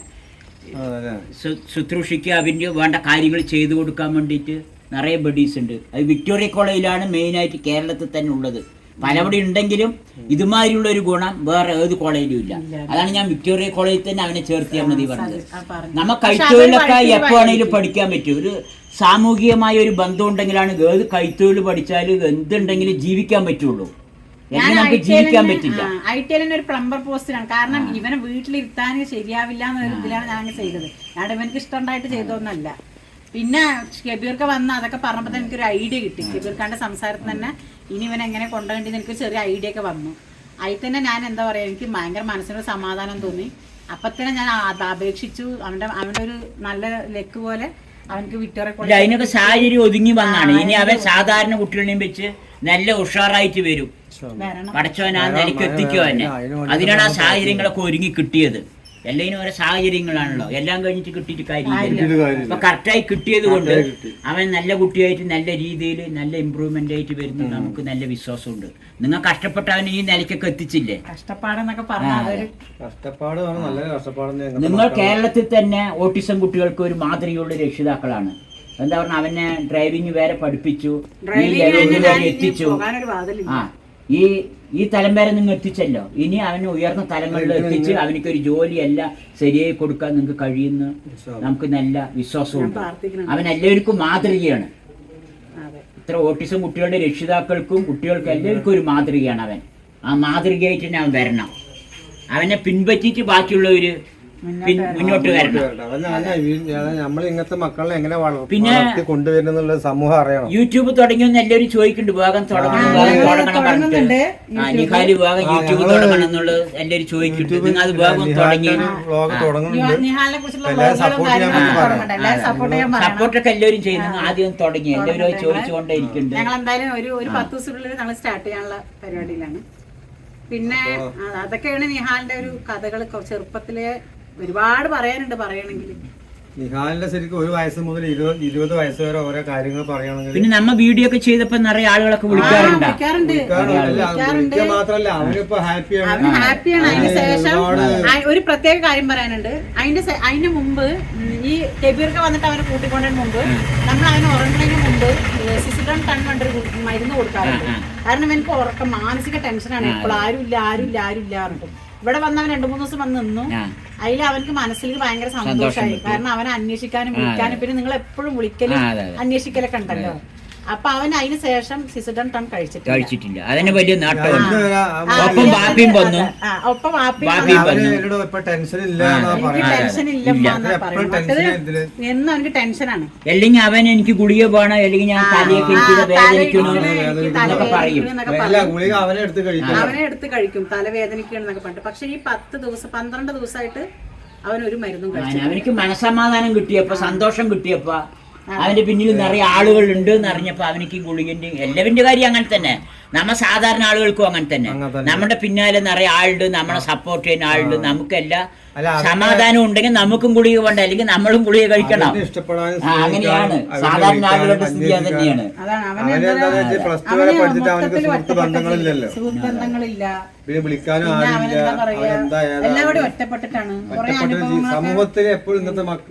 ശുശ്രൂഷിക്കുക, അവന് വേണ്ട കാര്യങ്ങൾ ചെയ്തു കൊടുക്കാൻ വേണ്ടിയിട്ട് നിറയെ ബഡീസ് ഉണ്ട്. അത് വിക്ടോറിയ കോളേജിലാണ് മെയിനായിട്ട് കേരളത്തിൽ തന്നെ ഉള്ളത്. പലവിടെ ഉണ്ടെങ്കിലും ഇതുമാതിരിയുള്ള ഒരു ഗുണം വേറെ ഏത് കോളേജിലും ഇല്ല. അതാണ് ഞാൻ വിക്ടോറിയ കോളേജിൽ തന്നെ അവനെ ചേർത്തിയാൽ മതി പറഞ്ഞത്. നമ്മ കൈത്തൊഴിലൊക്കെ എപ്പോഴാണെങ്കിലും പഠിക്കാൻ പറ്റും. ഒരു സാമൂഹികമായ ഒരു ബന്ധം ഉണ്ടെങ്കിലാണ് ഏത് കൈത്തൊഴിൽ പഠിച്ചാലും എന്തുണ്ടെങ്കിലും ജീവിക്കാൻ പറ്റുള്ളൂ. നമുക്ക് ജീവിക്കാൻ പറ്റില്ല. ഐടിഎല്ലിന് ഒരു പ്ലംബർ പോസ്റ്റിലാണ്. കാരണം ഇവനെ വീട്ടിലിരുത്താൻ ശരിയാവില്ല എന്നൊരു ഇതിലാണ് ഞാൻ ചെയ്തത്. ഞാൻ ഇവനക്ക് ഇഷ്ടമുണ്ടായിട്ട് ചെയ്തോന്നല്ല. പിന്നെ ഷബീർക്ക് വന്ന് അതൊക്കെ പറഞ്ഞപ്പോൾ എനിക്കൊരു ഐഡിയ കിട്ടി. ഷബീർക്കാന്റെ സംസാരത്തിൽ തന്നെ ഇനി ഇവൻ എങ്ങനെ കൊണ്ടുപോകേണ്ടത് എനിക്ക് ചെറിയ ഐഡിയ ഒക്കെ വന്നു. അതിൽ തന്നെ ഞാൻ എന്താ പറയാ, എനിക്ക് ഭയങ്കര മനസ്സിനൊരു സമാധാനം തോന്നി. അപ്പൊ തന്നെ ഞാൻ അപേക്ഷിച്ചു. അവന്റെ ഒരു നല്ല ലെക്ക് പോലെ അവനക്ക് വിക്ടോറിയ അതിനൊക്കെ സാഹചര്യം ഒതുങ്ങി വന്നാണ്. ഇനി അവൻ സാധാരണ കുട്ടികളെയും വെച്ച് നല്ല ഉഷാറായിട്ട് വരും. പടച്ചവൻ ആ നിലയ്ക്ക് എത്തിക്കുക തന്നെ. അതിനാണ് ആ സാഹചര്യങ്ങളൊക്കെ ഒരുങ്ങി കിട്ടിയത്. എല്ലാത്തിനും ഓരോ സാഹചര്യങ്ങളാണല്ലോ. എല്ലാം കഴിഞ്ഞിട്ട് കിട്ടിയിട്ട് കാര്യമില്ല. അപ്പൊ കറക്റ്റായി കിട്ടിയത് കൊണ്ട് അവൻ നല്ല കുട്ടിയായിട്ട് നല്ല രീതിയിൽ നല്ല ഇമ്പ്രൂവ്മെന്റ് ആയിട്ട് വരുന്നു. നമുക്ക് നല്ല വിശ്വാസമുണ്ട്. നിങ്ങൾ കഷ്ടപ്പെട്ട അവൻ ഈ നിലയ്ക്കൊക്കെ എത്തിച്ചില്ലേ. കഷ്ടപ്പാടെന്നൊക്കെ പറഞ്ഞാൽ നിങ്ങൾ കേരളത്തിൽ തന്നെ ഓട്ടിസം കുട്ടികൾക്ക് ഒരു മാതൃകയുള്ള രക്ഷിതാക്കളാണ്. എന്താ പറഞ്ഞാൽ അവനെ ഡ്രൈവിംഗ് വരെ പഠിപ്പിച്ചു, എത്തിച്ചു. ഈ തലം വരെ നിങ്ങൾ എത്തിച്ചല്ലോ. ഇനി അവന് ഉയർന്ന തലങ്ങളിൽ എത്തിച്ച് അവനിക്കൊരു ജോലിയല്ല ശരിയായി കൊടുക്കാൻ നിങ്ങൾക്ക് കഴിയുന്ന നമുക്ക് നല്ല വിശ്വാസമുണ്ട്. അവൻ എല്ലാവർക്കും മാതൃകയാണ്. ഇത്ര ഓട്ടിസം കുട്ടികളുടെ രക്ഷിതാക്കൾക്കും കുട്ടികൾക്കും എല്ലാവർക്കും ഒരു മാതൃകയാണ് അവൻ. ആ മാതൃകയായിട്ട് തന്നെ അവൻ വരണം. അവനെ പിൻപറ്റിയിട്ട് ബാക്കിയുള്ളവര് മുന്നോട്ട് വരണം. നമ്മൾ ഇങ്ങനത്തെ മക്കളെ എങ്ങനെ പിന്നെ കൊണ്ടുവരുന്നുള്ള സമൂഹം അറിയണം. യൂട്യൂബ് തുടങ്ങിയെന്ന് എല്ലാവരും ചോദിക്കുന്നുണ്ട്. വേഗം തുടങ്ങണം പറഞ്ഞിട്ട് നിഹാല് വേഗം യൂട്യൂബ് തുടങ്ങണം എന്നുള്ളത് എല്ലാവരും ചോദിക്കുന്നുണ്ട്. നിങ്ങൾ അത് വേഗം തുടങ്ങി സപ്പോർട്ടൊക്കെ എല്ലാവരും ചെയ്യുന്നു. ആദ്യം തുടങ്ങി എല്ലാവരും ചോദിച്ചുകൊണ്ടേ ഇരിക്കുന്നുണ്ട്. ഞങ്ങൾ എന്തായാലും ഒരു 10 ദിവസത്തിനുള്ളിൽ ഞങ്ങൾ സ്റ്റാർട്ട് ചെയ്യാനുള്ള പരിപാടിയിലാണ്. പിന്നെ അതൊക്കെയാണ് നിഹാലിന്റെ ഒരു കഥകൾ. ചെറുപ്പത്തിലെ ഒരുപാട് പറയാനുണ്ട് പറയണമെങ്കിൽ. നിഹാലിന്റെ ശരിക്കും 1 വയസ്സ് മുതൽ 20 വയസ്സ് വരെ ഓരോ കാര്യങ്ങൾ പറയണമെങ്കിൽ. പിന്നെ നമ്മ വീഡിയോ ഒക്കെ ചെയ്തപ്പോ നിറയെ ആളുകളൊക്കെ വിളിക്കാറുണ്ട്. മാത്രല്ല അവനിപ്പോ ഹാപ്പിയാണ്. അതിന് ശേഷം ഒരു പ്രത്യേക കാര്യം പറയാനുണ്ട്. അതിന് മുമ്പ് ഈ കബീർക്ക് വന്നിട്ട് അവനെ കൂട്ടിക്കൊണ്ടതിന് മുമ്പ് നമ്മൾ അവന് ഉറങ്ങുന്നതിന് മുമ്പ് സിസിഡോൺ ടൺ കൊണ്ടൊരു മരുന്ന് കൊടുക്കാറുണ്ട്. കാരണം എനിക്ക് ഉറക്കം മാനസിക ടെൻഷനാണ്. ഇപ്പോൾ ആരുമില്ല പറഞ്ഞിട്ട് ഇവിടെ വന്നവൻ 2-3 ദിവസം വന്ന് നിന്നു. അതിൽ അവനക്ക് മനസ്സിൽ ഭയങ്കര സന്തോഷമായി. കാരണം അവനെ അന്വേഷിക്കാനും വിളിക്കാനും പിന്നെ നിങ്ങൾ എപ്പോഴും വിളിക്കലും അന്വേഷിക്കലൊക്കെ ഉണ്ടല്ലോ. അപ്പൊ അവൻ അതിന് ശേഷം സിസിഡോൺ ടൺ കഴിച്ചിട്ടില്ല. അതിന് വലിയ എന്നും അവനക്ക് ടെൻഷനാണ്. അല്ലെങ്കിൽ അവൻ എനിക്ക് ഗുളിക പോകണം, അല്ലെങ്കിൽ ഞാൻ തലയൊക്കെ അവനെ എടുത്ത് കഴിക്കും തലവേദനിക്കണെന്നൊക്കെ പറഞ്ഞിട്ട്. പക്ഷെ ഈ 10 ദിവസം 12 ദിവസമായിട്ട് അവൻ ഒരു മരുന്നും കഴിച്ചു. അവനിക്ക് മനസ്സമാധാനം കിട്ടിയപ്പോ, സന്തോഷം കിട്ടിയപ്പോ, അവന്റെ പിന്നിൽ നിറയെ ആളുകൾ ഉണ്ട് എന്ന് അറിഞ്ഞപ്പോ അവനിക്ക് ഗുളികന്റെ എല്ലാവരുടെ കാര്യം അങ്ങനെ തന്നെ. നമ്മ സാധാരണ ആളുകൾക്കും അങ്ങനെ തന്നെ. നമ്മുടെ പിന്നാലെ നിറയെ ആളുണ്ട്, നമ്മളെ സപ്പോർട്ട് ചെയ്യുന്ന ആളുണ്ട്. നമുക്കെല്ലാം സമാധാനം ഉണ്ടെങ്കിൽ നമുക്കും ഗുളിക വേണ്ട, അല്ലെങ്കിൽ നമ്മളും ഗുളിക കഴിക്കണം. അങ്ങനെയാണ് സാധാരണ ആളുകളുടെ സ്ഥിതി. അത് തന്നെയാണ്. സമൂഹത്തിൽ എപ്പോഴും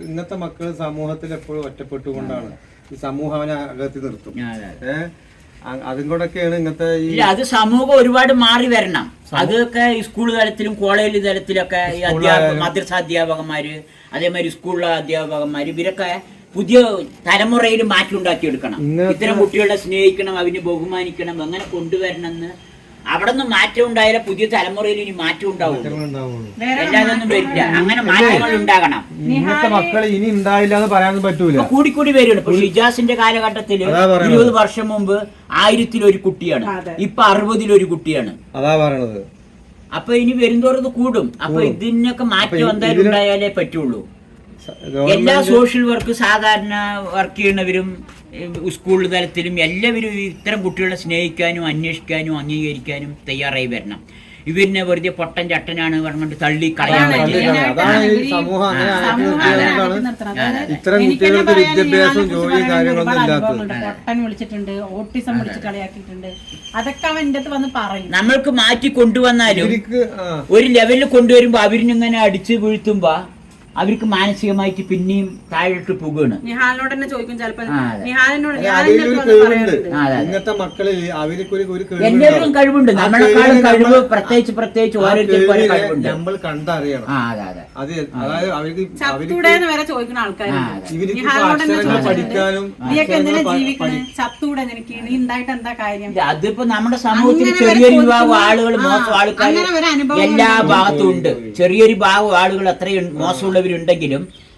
ഇന്നത്തെ മക്കൾ സമൂഹത്തിൽ എപ്പോഴും ഒറ്റപ്പെട്ടുകൊണ്ടാണ് ഈ സമൂഹം അവനെ അകത്തി നിർത്തും. അതും കൂടെയൊക്കെയാണ് ഇങ്ങനത്തെ അത് സമൂഹം ഒരുപാട് മാറി വരണം. അതൊക്കെ സ്കൂൾ തലത്തിലും കോളേജ് തലത്തിലൊക്കെ ഈ മദ്രസ അധ്യാപകന്മാര്, അതേമാതിരി സ്കൂളിലെ അധ്യാപകന്മാര്, ഇവരൊക്കെ പുതിയ തലമുറയിൽ മാറ്റി ഉണ്ടാക്കിയെടുക്കണം. ഇത്തരം കുട്ടികളെ സ്നേഹിക്കണം, അവന് ബഹുമാനിക്കണം, അങ്ങനെ കൊണ്ടുവരണമെന്ന്. അവിടെ നിന്ന് മാറ്റം ഉണ്ടായാലേ പുതിയ തലമുറയിൽ ഇനി മാറ്റം ഉണ്ടാവുള്ളൂ. എല്ലാതൊന്നും വരില്ല. അങ്ങനെ മാറ്റങ്ങൾ ഉണ്ടാകണം. ഇന്നത്തെ മക്കൾ ഇനി ഉണ്ടായില്ല എന്ന് പറയാനൊന്നും പറ്റൂല. കൂടിക്കൂടി വരികയാണ്. ഇപ്പൊ ഷിജാസിന്റെ കാലഘട്ടത്തില് 20 വർഷം മുമ്പ് 1000-ൽ കുട്ടിയാണ്. ഇപ്പൊ 60-ൽ കുട്ടിയാണ്. അതാ പറയണത്. അപ്പൊ ഇനി വരുന്തോറും കൂടും. അപ്പൊ ഇതിനൊക്കെ മാറ്റം എന്തായാലും ഉണ്ടായാലേ പറ്റുള്ളൂ. എല്ലാ സോഷ്യൽ വർക്ക് സാധാരണ വർക്ക് ചെയ്യുന്നവരും സ്കൂൾ തലത്തിലും എല്ലാവരും ഇത്തരം കുട്ടികളെ സ്നേഹിക്കാനും അന്വേഷിക്കാനും അംഗീകരിക്കാനും തയ്യാറായി വരണം. ഇവരിനെ വെറുതെ പൊട്ടൻ ചട്ടനാണ് പറഞ്ഞുകൊണ്ട് തള്ളി കളയാൻ പറ്റില്ല. അതാണ് ഈ സമൂഹം ഇത്തരം കുട്ടികൾക്ക് വിദ്യാഭ്യാസവും ജോലിയും കാര്യങ്ങളൊന്നും ഇല്ലാത്തത്. പൊട്ടൻ വിളിച്ചിട്ടുണ്ട്, ഓട്ടിസം വിളിച്ച് കളിയാക്കിയിട്ടുണ്ട്. അതൊക്കെ അവൻ എന്റെ അടുത്ത് വന്ന് പറയും. നമ്മൾക്ക് മാറ്റി കൊണ്ടുവന്നാലും ഒരു ലെവലിൽ കൊണ്ടുവരുമ്പോ അവരിനിങ്ങനെ അടിച്ച് വീഴ്ത്തുമ്പോ അവർക്ക് മാനസികമായിട്ട് പിന്നെയും താഴോട്ട് പോകുകയാണ്. നിഹാലിനോട് തന്നെ ചോദിക്കും ചിലപ്പോ. നിഹാലിനോട് ഇന്നത്തെ മക്കളിൽ അവർക്ക് എല്ലാവരും കഴിവുണ്ട്. നമ്മളെക്കാളും കഴിവ് പ്രത്യേകിച്ച് ഓരോരുത്തർക്കും ഓരോ കഴിവുണ്ട്. നമ്മൾ കണ്ടറിയണം. അത് അതായത് അവർക്ക് ചത്തൂടെന്ന് വരെ ചോദിക്കുന്ന ആൾക്കാരുണ്ട്. പഠിക്കാനും നീയൊക്കെ എന്തിനാ ജീവിക്കണേ? ചത്തൂടെ നിനക്ക്, നീ ഉണ്ടായിട്ട് എന്താ കാര്യം? അതിപ്പോ നമ്മുടെ സമൂഹത്തിൽ ചെറിയൊരു വിഭാഗം ആളുകൾ, മോശം ആൾക്കാർ എല്ലാ ഭാഗത്തും ഉണ്ട്. ചെറിയൊരു ഭാഗം ആളുകൾ അത്രയും മോശമുള്ളവരുണ്ടെങ്കിലും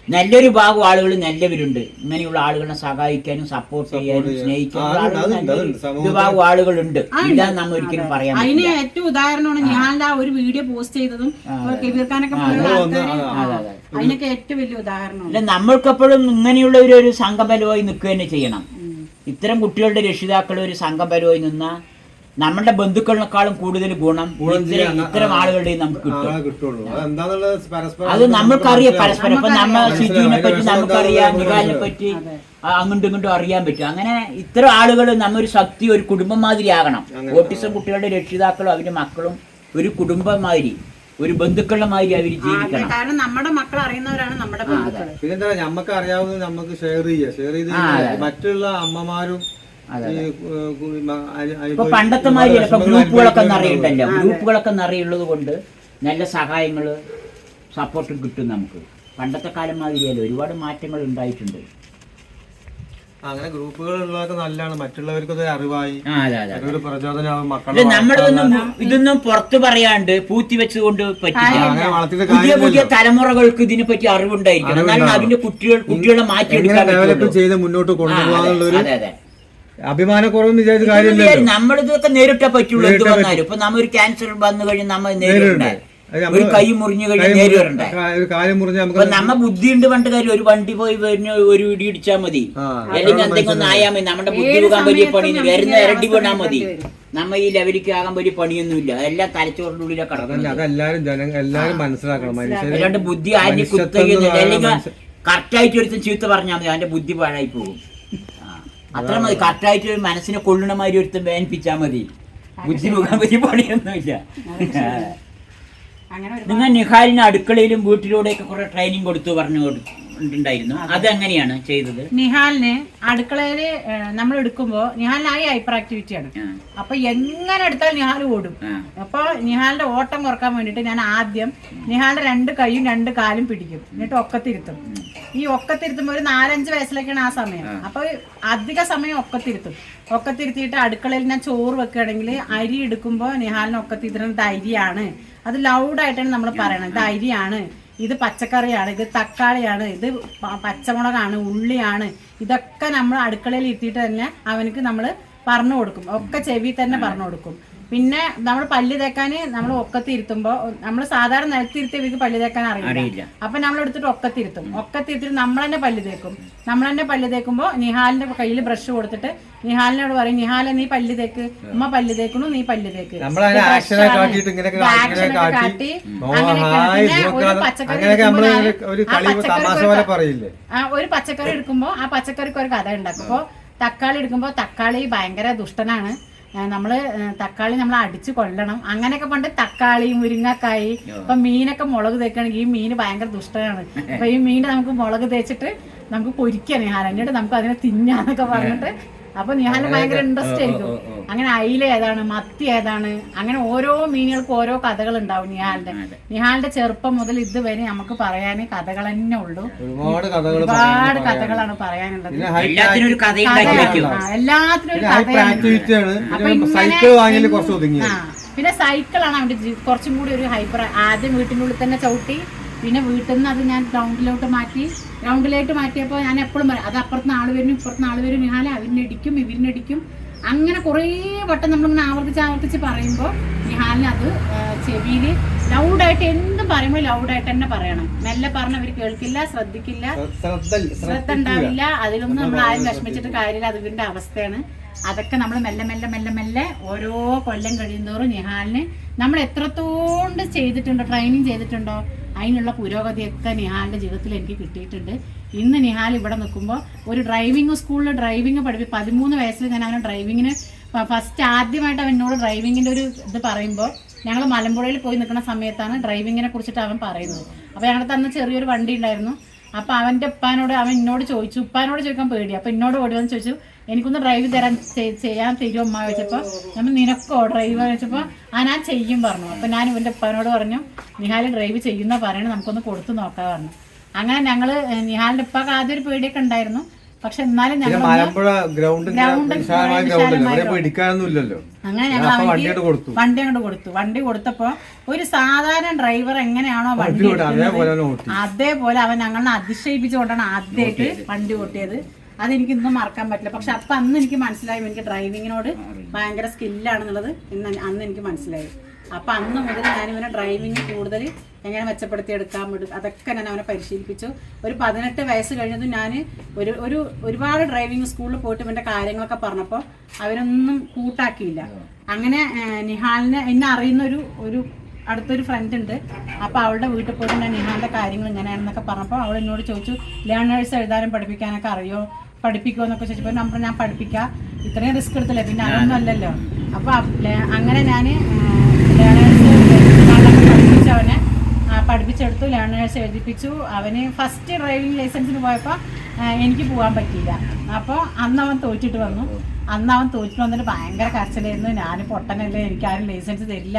നല്ലൊരു ഭാഗം ആളുകൾ നല്ലവരുണ്ട്. ഇങ്ങനെയുള്ള ആളുകളെ സഹായിക്കാനും സപ്പോർട്ട് ചെയ്യാനും സ്നേഹിക്കാനും വിഭാഗം ആളുകളുണ്ട്. ഇതാണ് നമ്മൾ ഒരിക്കലും പറയാൻ. അതിന് ഏറ്റവും ഉദാഹരണമാണ് നിഹാലിന്റെ ആ ഒരു വീഡിയോ പോസ്റ്റ് ചെയ്തതും കബീർഖാനൊക്കെ അതിനൊക്കെ ഏറ്റവും വലിയ ഉദാഹരണമാണ്. അല്ല, നമ്മൾക്കെപ്പോഴും ഇങ്ങനെയുള്ള ഒരു സംഘബലമായി നിൽക്കുക തന്നെ ചെയ്യണം. ഇത്തരം കുട്ടികളുടെ രക്ഷിതാക്കൾ ഒരു സംഘബലമായി നിന്ന നമ്മുടെ ബന്ധുക്കളിനേക്കാളും കൂടുതൽ ഗുണം ഇത്തരം ആളുകളുടെ നമുക്ക് കിട്ടും. അത് നമുക്കറിയാം പരസ്പരം. ഇപ്പൊ നമ്മ സിജുവിനെ പറ്റി നമുക്കറിയാം, നിഹാലിനെ പറ്റി അങ്ങോട്ടും ഇങ്ങോട്ടും അറിയാൻ പറ്റും. അങ്ങനെ ഇത്തരം ആളുകൾ നമ്മൊരു ശക്തി, ഒരു കുടുംബം മാതിരി ആകണം. ഓട്ടിസം കുട്ടികളുടെ രക്ഷിതാക്കളും അവരുടെ മക്കളും ഒരു കുടുംബം മാതിരി, ഒരു ബന്ധുക്കളുടെ മാതിരി അവർ ജീവിക്കണം. കാരണം നമ്മുടെ മക്കൾ അറിയുന്നവരാണ് നമ്മുടെ ബന്ധുക്കൾ. പിന്നെന്താ നമുക്ക് അറിയാവുന്നത് നമുക്ക് ഷെയർ ചെയ്ത് മറ്റുള്ള അമ്മമാരും ഇപ്പൊ പണ്ടത്തെ മാതിരി ഇപ്പൊ ഗ്രൂപ്പുകളൊക്കെ നിറയുണ്ടല്ലോ. ഗ്രൂപ്പുകളൊക്കെ നിറയുള്ളത് കൊണ്ട് നല്ല സഹായങ്ങള് സപ്പോർട്ടും കിട്ടും നമുക്ക്. പണ്ടത്തെ കാലം മാതിരിയല്ലോ, ഒരുപാട് മാറ്റങ്ങൾ ഉണ്ടായിട്ടുണ്ട്. അങ്ങനെ ഗ്രൂപ്പുകളുള്ളതൊക്കെ നല്ലതാണ്. മറ്റുള്ളവർക്ക് അറിവായി പ്രചോദനമാകും. ഇതൊന്നും പുറത്തു പറയാണ്ട് പൂത്തി വെച്ചുകൊണ്ട് പറ്റില്ല. പുതിയ തലമുറകൾക്ക് ഇതിനെ പറ്റി അറിവുണ്ടായിരിക്കണം. എന്നാലും അതിന്റെ കുട്ടികളെ മാറ്റിയെടുക്കാൻ ചെയ്ത് മുന്നോട്ട് കൊണ്ടുപോകാനുള്ളൊരു അഭിമാനക്കുറവെന്ന് വിചാരിച്ച കാര്യമില്ല. നമ്മളിതൊക്കെ നേരിട്ടേ പറ്റുള്ളൂ. എന്ത് വന്നാലും ഇപ്പൊ നമ്മ ഒരു ക്യാൻസർ വന്നു കഴിഞ്ഞാൽ നമ്മൾ നേരിടണ്ടേ, ഒരു കൈ മുറിഞ്ഞു കഴിഞ്ഞാൽ നേരിടണ്ടേ. നമ്മ ബുദ്ധിയുണ്ട് പണ്ട് കാര്യം. ഒരു വണ്ടി പോയി ഒരു ഇടി ഇടിച്ചാൽ മതി, അല്ലെങ്കിൽ എന്തെങ്കിലും ഒന്ന് ആയാൽ മതി. നമ്മുടെ ബുദ്ധി പോകാൻ വലിയ പണിയൊന്നും വരുന്ന ഇരട്ടി വീണാൽ മതി. നമ്മ ഈ ലെവലിലേക്ക് ആകാൻ വലിയ പണിയൊന്നുമില്ല. എല്ലാം തലച്ചോറിന്റെ ഉള്ളിലൊക്കെ കിടക്കുന്നത്. അതെല്ലാരും മനസ്സിലാക്കണം. അല്ലാണ്ട് ബുദ്ധി ആരും കുത്തുകയൊന്നുമില്ല. അല്ലെങ്കിൽ കറക്റ്റായിട്ട് ഒരുത്തും ചീത്ത പറഞ്ഞാൽ മതി, അതിന്റെ ബുദ്ധി പാഴായി പോകും. അത്ര മതി. കറക്റ്റായിട്ട് മനസ്സിനെ കൊള്ളുന്ന മാതിരി ഒരുത്തും വേദനിപ്പിച്ചാൽ മതി. ബുദ്ധി പോകാൻ വലിയ പണിയൊന്നുമില്ല. നിങ്ങൾ നിഹാലിന് അടുക്കളയിലും വീട്ടിലൂടെയൊക്കെ കുറെ ട്രെയിനിങ് കൊടുത്തു പറഞ്ഞിട്ടുണ്ടായിരുന്നു. അതെങ്ങനെയാണ് ചെയ്തത്? നിഹാലിന് അടുക്കളയില് നമ്മൾ എടുക്കുമ്പോ നിഹാലിന് ഹൈപ്പർ ആക്ടിവിറ്റിയാണ്. അപ്പൊ എങ്ങനെ എടുത്താലും നിഹാൽ ഓടും. അപ്പൊ നിഹാലിന്റെ ഓട്ടം കുറക്കാൻ വേണ്ടിട്ട് ഞാൻ ആദ്യം നിഹാലിന്റെ 2 കൈയും 2 കാലും പിടിക്കും, എന്നിട്ട് ഒക്കത്തിരുത്തും. ഈ ഒക്കത്തിരുത്തുമ്പോ ഒരു 4-5 വയസ്സിലൊക്കെയാണ് ആ സമയം. അപ്പൊ അധിക സമയം ഒക്കത്തിരുത്തിയിട്ട് അടുക്കളയിൽ ഞാൻ ചോറ് വെക്കുകയാണെങ്കിൽ അരി എടുക്കുമ്പോ നിഹാലിന് ഒക്കത്തിരുത്തുന്നത് അരിയാണ്. അത് ലൗഡായിട്ടാണ് നമ്മൾ പറയണത്. ഇത് അരിയാണ്, ഇത് പച്ചക്കറിയാണ്, ഇത് തക്കാളിയാണ്, ഇത് പച്ചമുളകാണ്, ഉള്ളിയാണ്. ഇതൊക്കെ നമ്മൾ അടുക്കളയിൽ ഇരുത്തിയിട്ട് തന്നെ അവനക്ക് നമ്മൾ പറഞ്ഞു കൊടുക്കും. ഒക്കെ ചെവി തന്നെ പറഞ്ഞു കൊടുക്കും. പിന്നെ നമ്മൾ പല്ല് തേക്കാന് നമ്മൾ ഒക്കത്തിരുത്തുമ്പോ നമ്മൾ സാധാരണ നിലത്തിരുത്തിയവർക്ക് പല്ല് തേക്കാൻ അറിയില്ല. അപ്പൊ നമ്മൾ എടുത്തിട്ട് ഒക്കത്തിരുത്തിട്ട് നമ്മൾ തന്നെ പല്ല് തേക്കുമ്പോ നിഹാലിന്റെ കയ്യിൽ ബ്രഷ് കൊടുത്തിട്ട് നിഹാലിനോട് പറയും, നിഹാലെ നീ പല്ല് തേക്ക്, ഉമ്മ പല്ല് തേക്കണു, നീ പല്ല് തേക്ക്. കാട്ടി ഒരു പച്ചക്കറി എടുക്കുമ്പോ ആ പച്ചക്കറിക്ക് ഒരു കഥ ഉണ്ടാക്കും. അപ്പൊ തക്കാളി എടുക്കുമ്പോ തക്കാളി ഭയങ്കര ദുഷ്ടനാണ്, നമ്മള് തക്കാളി നമ്മൾ അടിച്ചു കൊല്ലണം. അങ്ങനെയൊക്കെ പണ്ട് തക്കാളി, മുരിങ്ങക്കായി. ഇപ്പൊ മീനൊക്കെ മുളക് തേക്കുകയാണെങ്കിൽ ഈ മീന് ഭയങ്കര ദുഷ്ടനാണ്. അപ്പൊ ഈ മീൻ നമുക്ക് മുളക് തേച്ചിട്ട് നമുക്ക് പൊരിക്കാം നിഹാൽ, എന്നിട്ട് നമുക്ക് അതിനെ തിന്നാന്നൊക്കെ പറഞ്ഞിട്ട്. അപ്പൊ നിഹാലിന് ഭയങ്കര ഇൻട്രസ്റ്റ് ആയിരിക്കും. അങ്ങനെ അയില ഏതാണ്, മത്തി ഏതാണ്, അങ്ങനെ ഓരോ മീനുകൾക്കും ഓരോ കഥകൾ ഉണ്ടാവും. നിഹാലിന്റെ ചെറുപ്പം മുതൽ ഇതുവരെ നമുക്ക് പറയാൻ കഥകൾ തന്നെ ഉള്ളൂ. ഒരുപാട് കഥകളാണ് പറയാനുള്ളത്. എല്ലാത്തിനും ഒരു കഥ. പിന്നെ സൈക്കിളാണ് അവന്റെ കുറച്ചും കൂടി ഒരു ഹൈപ്പർ. ആദ്യം വീട്ടിൻ്റെ ഉള്ളിൽ തന്നെ ചവിട്ടി, പിന്നെ വീട്ടിൽ നിന്ന് അത് ഞാൻ ഗ്രൗണ്ടിലോട്ട് മാറ്റിയപ്പോൾ ഞാൻ എപ്പോഴും പറയും, അത് അപ്പുറത്ത് ആള് വരും, ഇപ്പുറത്ത് ആള് വരും, നിഹാലെ ഇവരിനടിക്കും. അങ്ങനെ കുറേ വട്ടം നമ്മളിങ്ങനെ ആവർത്തിച്ച് പറയുമ്പോൾ നിഹാലിന് അത് ചെവിയിൽ ലൗഡായിട്ട് എന്തും പറയുമ്പോൾ ലൗഡായിട്ട് തന്നെ പറയണം. മെല്ലെ പറഞ്ഞ അവർ കേൾക്കില്ല, ശ്രദ്ധിക്കില്ല, ശ്രദ്ധ ഉണ്ടാവില്ല. അതിലൊന്നും നമ്മൾ ആരും വിഷമിച്ചിട്ട് കാര്യമില്ല. അതിന്റെ അവസ്ഥയാണ്. അതൊക്കെ നമ്മൾ മെല്ലെ മെല്ലെ മെല്ലെ മെല്ലെ ഓരോ കൊല്ലം കഴിയുന്തോറും നിഹാലിന് നമ്മൾ എത്രത്തോണ്ട് ചെയ്തിട്ടുണ്ടോ, ട്രെയിനിങ് ചെയ്തിട്ടുണ്ടോ, അതിനുള്ള പുരോഗതിയൊക്കെ നിഹാലിന്റെ ജീവിതത്തിൽ എനിക്ക് കിട്ടിയിട്ടുണ്ട്. ഇന്ന് നിഹാൽ ഇവിടെ നിൽക്കുമ്പോൾ ഒരു ഡ്രൈവിംഗ് സ്കൂളിൽ ഡ്രൈവിംഗ് 13 വയസ്സിൽ ഞാൻ അവനെ ഡ്രൈവിങ്ങിന് ഫസ്റ്റ് ആദ്യമായിട്ട് അവനോട് ഡ്രൈവിങ്ങിന്റെ ഒരു ഇത് പറയുമ്പോൾ ഞങ്ങൾ മലമ്പുഴയിൽ പോയി നിൽക്കുന്ന സമയത്താണ് ഡ്രൈവിങ്ങിനെ കുറിച്ചിട്ട് അവൻ പറയുന്നത്. അപ്പോൾ ഞങ്ങളുടെ അന്ന് ചെറിയൊരു വണ്ടി ഉണ്ടായിരുന്നു. അപ്പോൾ അവൻ്റെ ഉപ്പാനോട് അവൻ എന്നോട് ചോദിച്ചു, ഉപ്പാനോട് ചോദിക്കാൻ പേടി. അപ്പോൾ എന്നോട് ഓടി വന്ന് ചോദിച്ചു, എനിക്കൊന്ന് ഡ്രൈവ് ചെയ്യാൻ തരുമോ അമ്മ ചോദിച്ചപ്പോൾ നമ്മൾ നിനക്കോ ഡ്രൈവ് ചോദിച്ചപ്പോൾ ഞാൻ ചെയ്യും പറഞ്ഞു. അപ്പോൾ ഞാൻ ഇവൻ്റെ ഉപ്പാനോട് പറഞ്ഞു, നിഹാൽ ഡ്രൈവ് ചെയ്യുന്ന പറയണം, നമുക്കൊന്ന് കൊടുത്തു നോക്കാൻ പറഞ്ഞു. അങ്ങനെ ഞങ്ങൾ നിഹാലിൻ്റെ ഉപ്പാക്ക് ആദ്യം ഒരു പേടിയൊക്കെ ഉണ്ടായിരുന്നു. പക്ഷെ എന്നാലും ഞങ്ങൾ അങ്ങനെ ഞങ്ങൾ വണ്ടി അങ്ങോട്ട് കൊടുത്തു. വണ്ടി കൊടുത്തപ്പോ ഒരു സാധാരണ ഡ്രൈവർ എങ്ങനെയാണോ വണ്ടി അതേപോലെ അവൻ ഞങ്ങളെ അതിശയിപ്പിച്ചുകൊണ്ടാണ് ആദ്യമായിട്ട് വണ്ടി ഓട്ടിയത്. അതെനിക്ക് ഇന്നും മറക്കാൻ പറ്റില്ല. പക്ഷെ അപ്പൊ അന്ന് എനിക്ക് മനസ്സിലായി എനിക്ക് ഡ്രൈവിങ്ങിനോട് ഭയങ്കര സ്കില്ലാണെന്നുള്ളത് അന്ന് എനിക്ക് മനസ്സിലായി. അപ്പൊ അന്ന് മുതൽ ഞാൻ ഇവനെ ഡ്രൈവിംഗ് കൂടുതൽ എങ്ങനെ മെച്ചപ്പെടുത്തിയെടുക്കാൻ പറ്റും അതൊക്കെ ഞാൻ അവനെ പരിശീലിപ്പിച്ചു. ഒരു 18 വയസ്സ് കഴിഞ്ഞതും ഞാൻ ഒരുപാട് ഡ്രൈവിംഗ് സ്കൂളിൽ പോയിട്ട് ഇവന്റെ കാര്യങ്ങളൊക്കെ പറഞ്ഞപ്പോൾ അവനൊന്നും കൂട്ടാക്കിയില്ല. അങ്ങനെ നിഹാലിനെ എന്നെ അറിയുന്ന ഒരു അടുത്തൊരു ഫ്രണ്ട് ഉണ്ട്. അപ്പോൾ അവളുടെ വീട്ടിൽ പോയിട്ട് ഞാൻ നിഹാലിന്റെ കാര്യങ്ങൾ ഇങ്ങനെയാണെന്നൊക്കെ പറഞ്ഞപ്പോൾ അവൾ എന്നോട് ചോദിച്ചു, ലേണേഴ്സ് എഴുതാനും പഠിപ്പിക്കാനൊക്കെ അറിയോ, പഠിപ്പിക്കുമോ എന്നൊക്കെ ചോദിച്ചപ്പോൾ നമ്പർ ഞാൻ പഠിപ്പിക്കാം, ഇത്രയും റിസ്ക് എടുത്തില്ലേ, പിന്നെ അതൊന്നും അല്ലല്ലോ. അപ്പോൾ അങ്ങനെ ഞാൻ ലേണേഴ്സ് പഠിപ്പിച്ചു, അവനെ പഠിപ്പിച്ചെടുത്തു, ലേണേഴ്സ് എഴുതിപ്പിച്ചു. അവന് ഫസ്റ്റ് ഡ്രൈവിംഗ് ലൈസൻസിന് പോയപ്പോൾ എനിക്ക് പോകാൻ പറ്റിയില്ല. അപ്പോൾ അന്ന് അവൻ തോറ്റിട്ട് വന്നു. അന്ന് അവൻ തോറ്റിട്ട് വന്നിട്ട് ഭയങ്കര കരച്ചിലായിരുന്നു. ഞാൻ പൊട്ടനല്ലേ, എനിക്കാരും ലൈസൻസ് തരില്ല,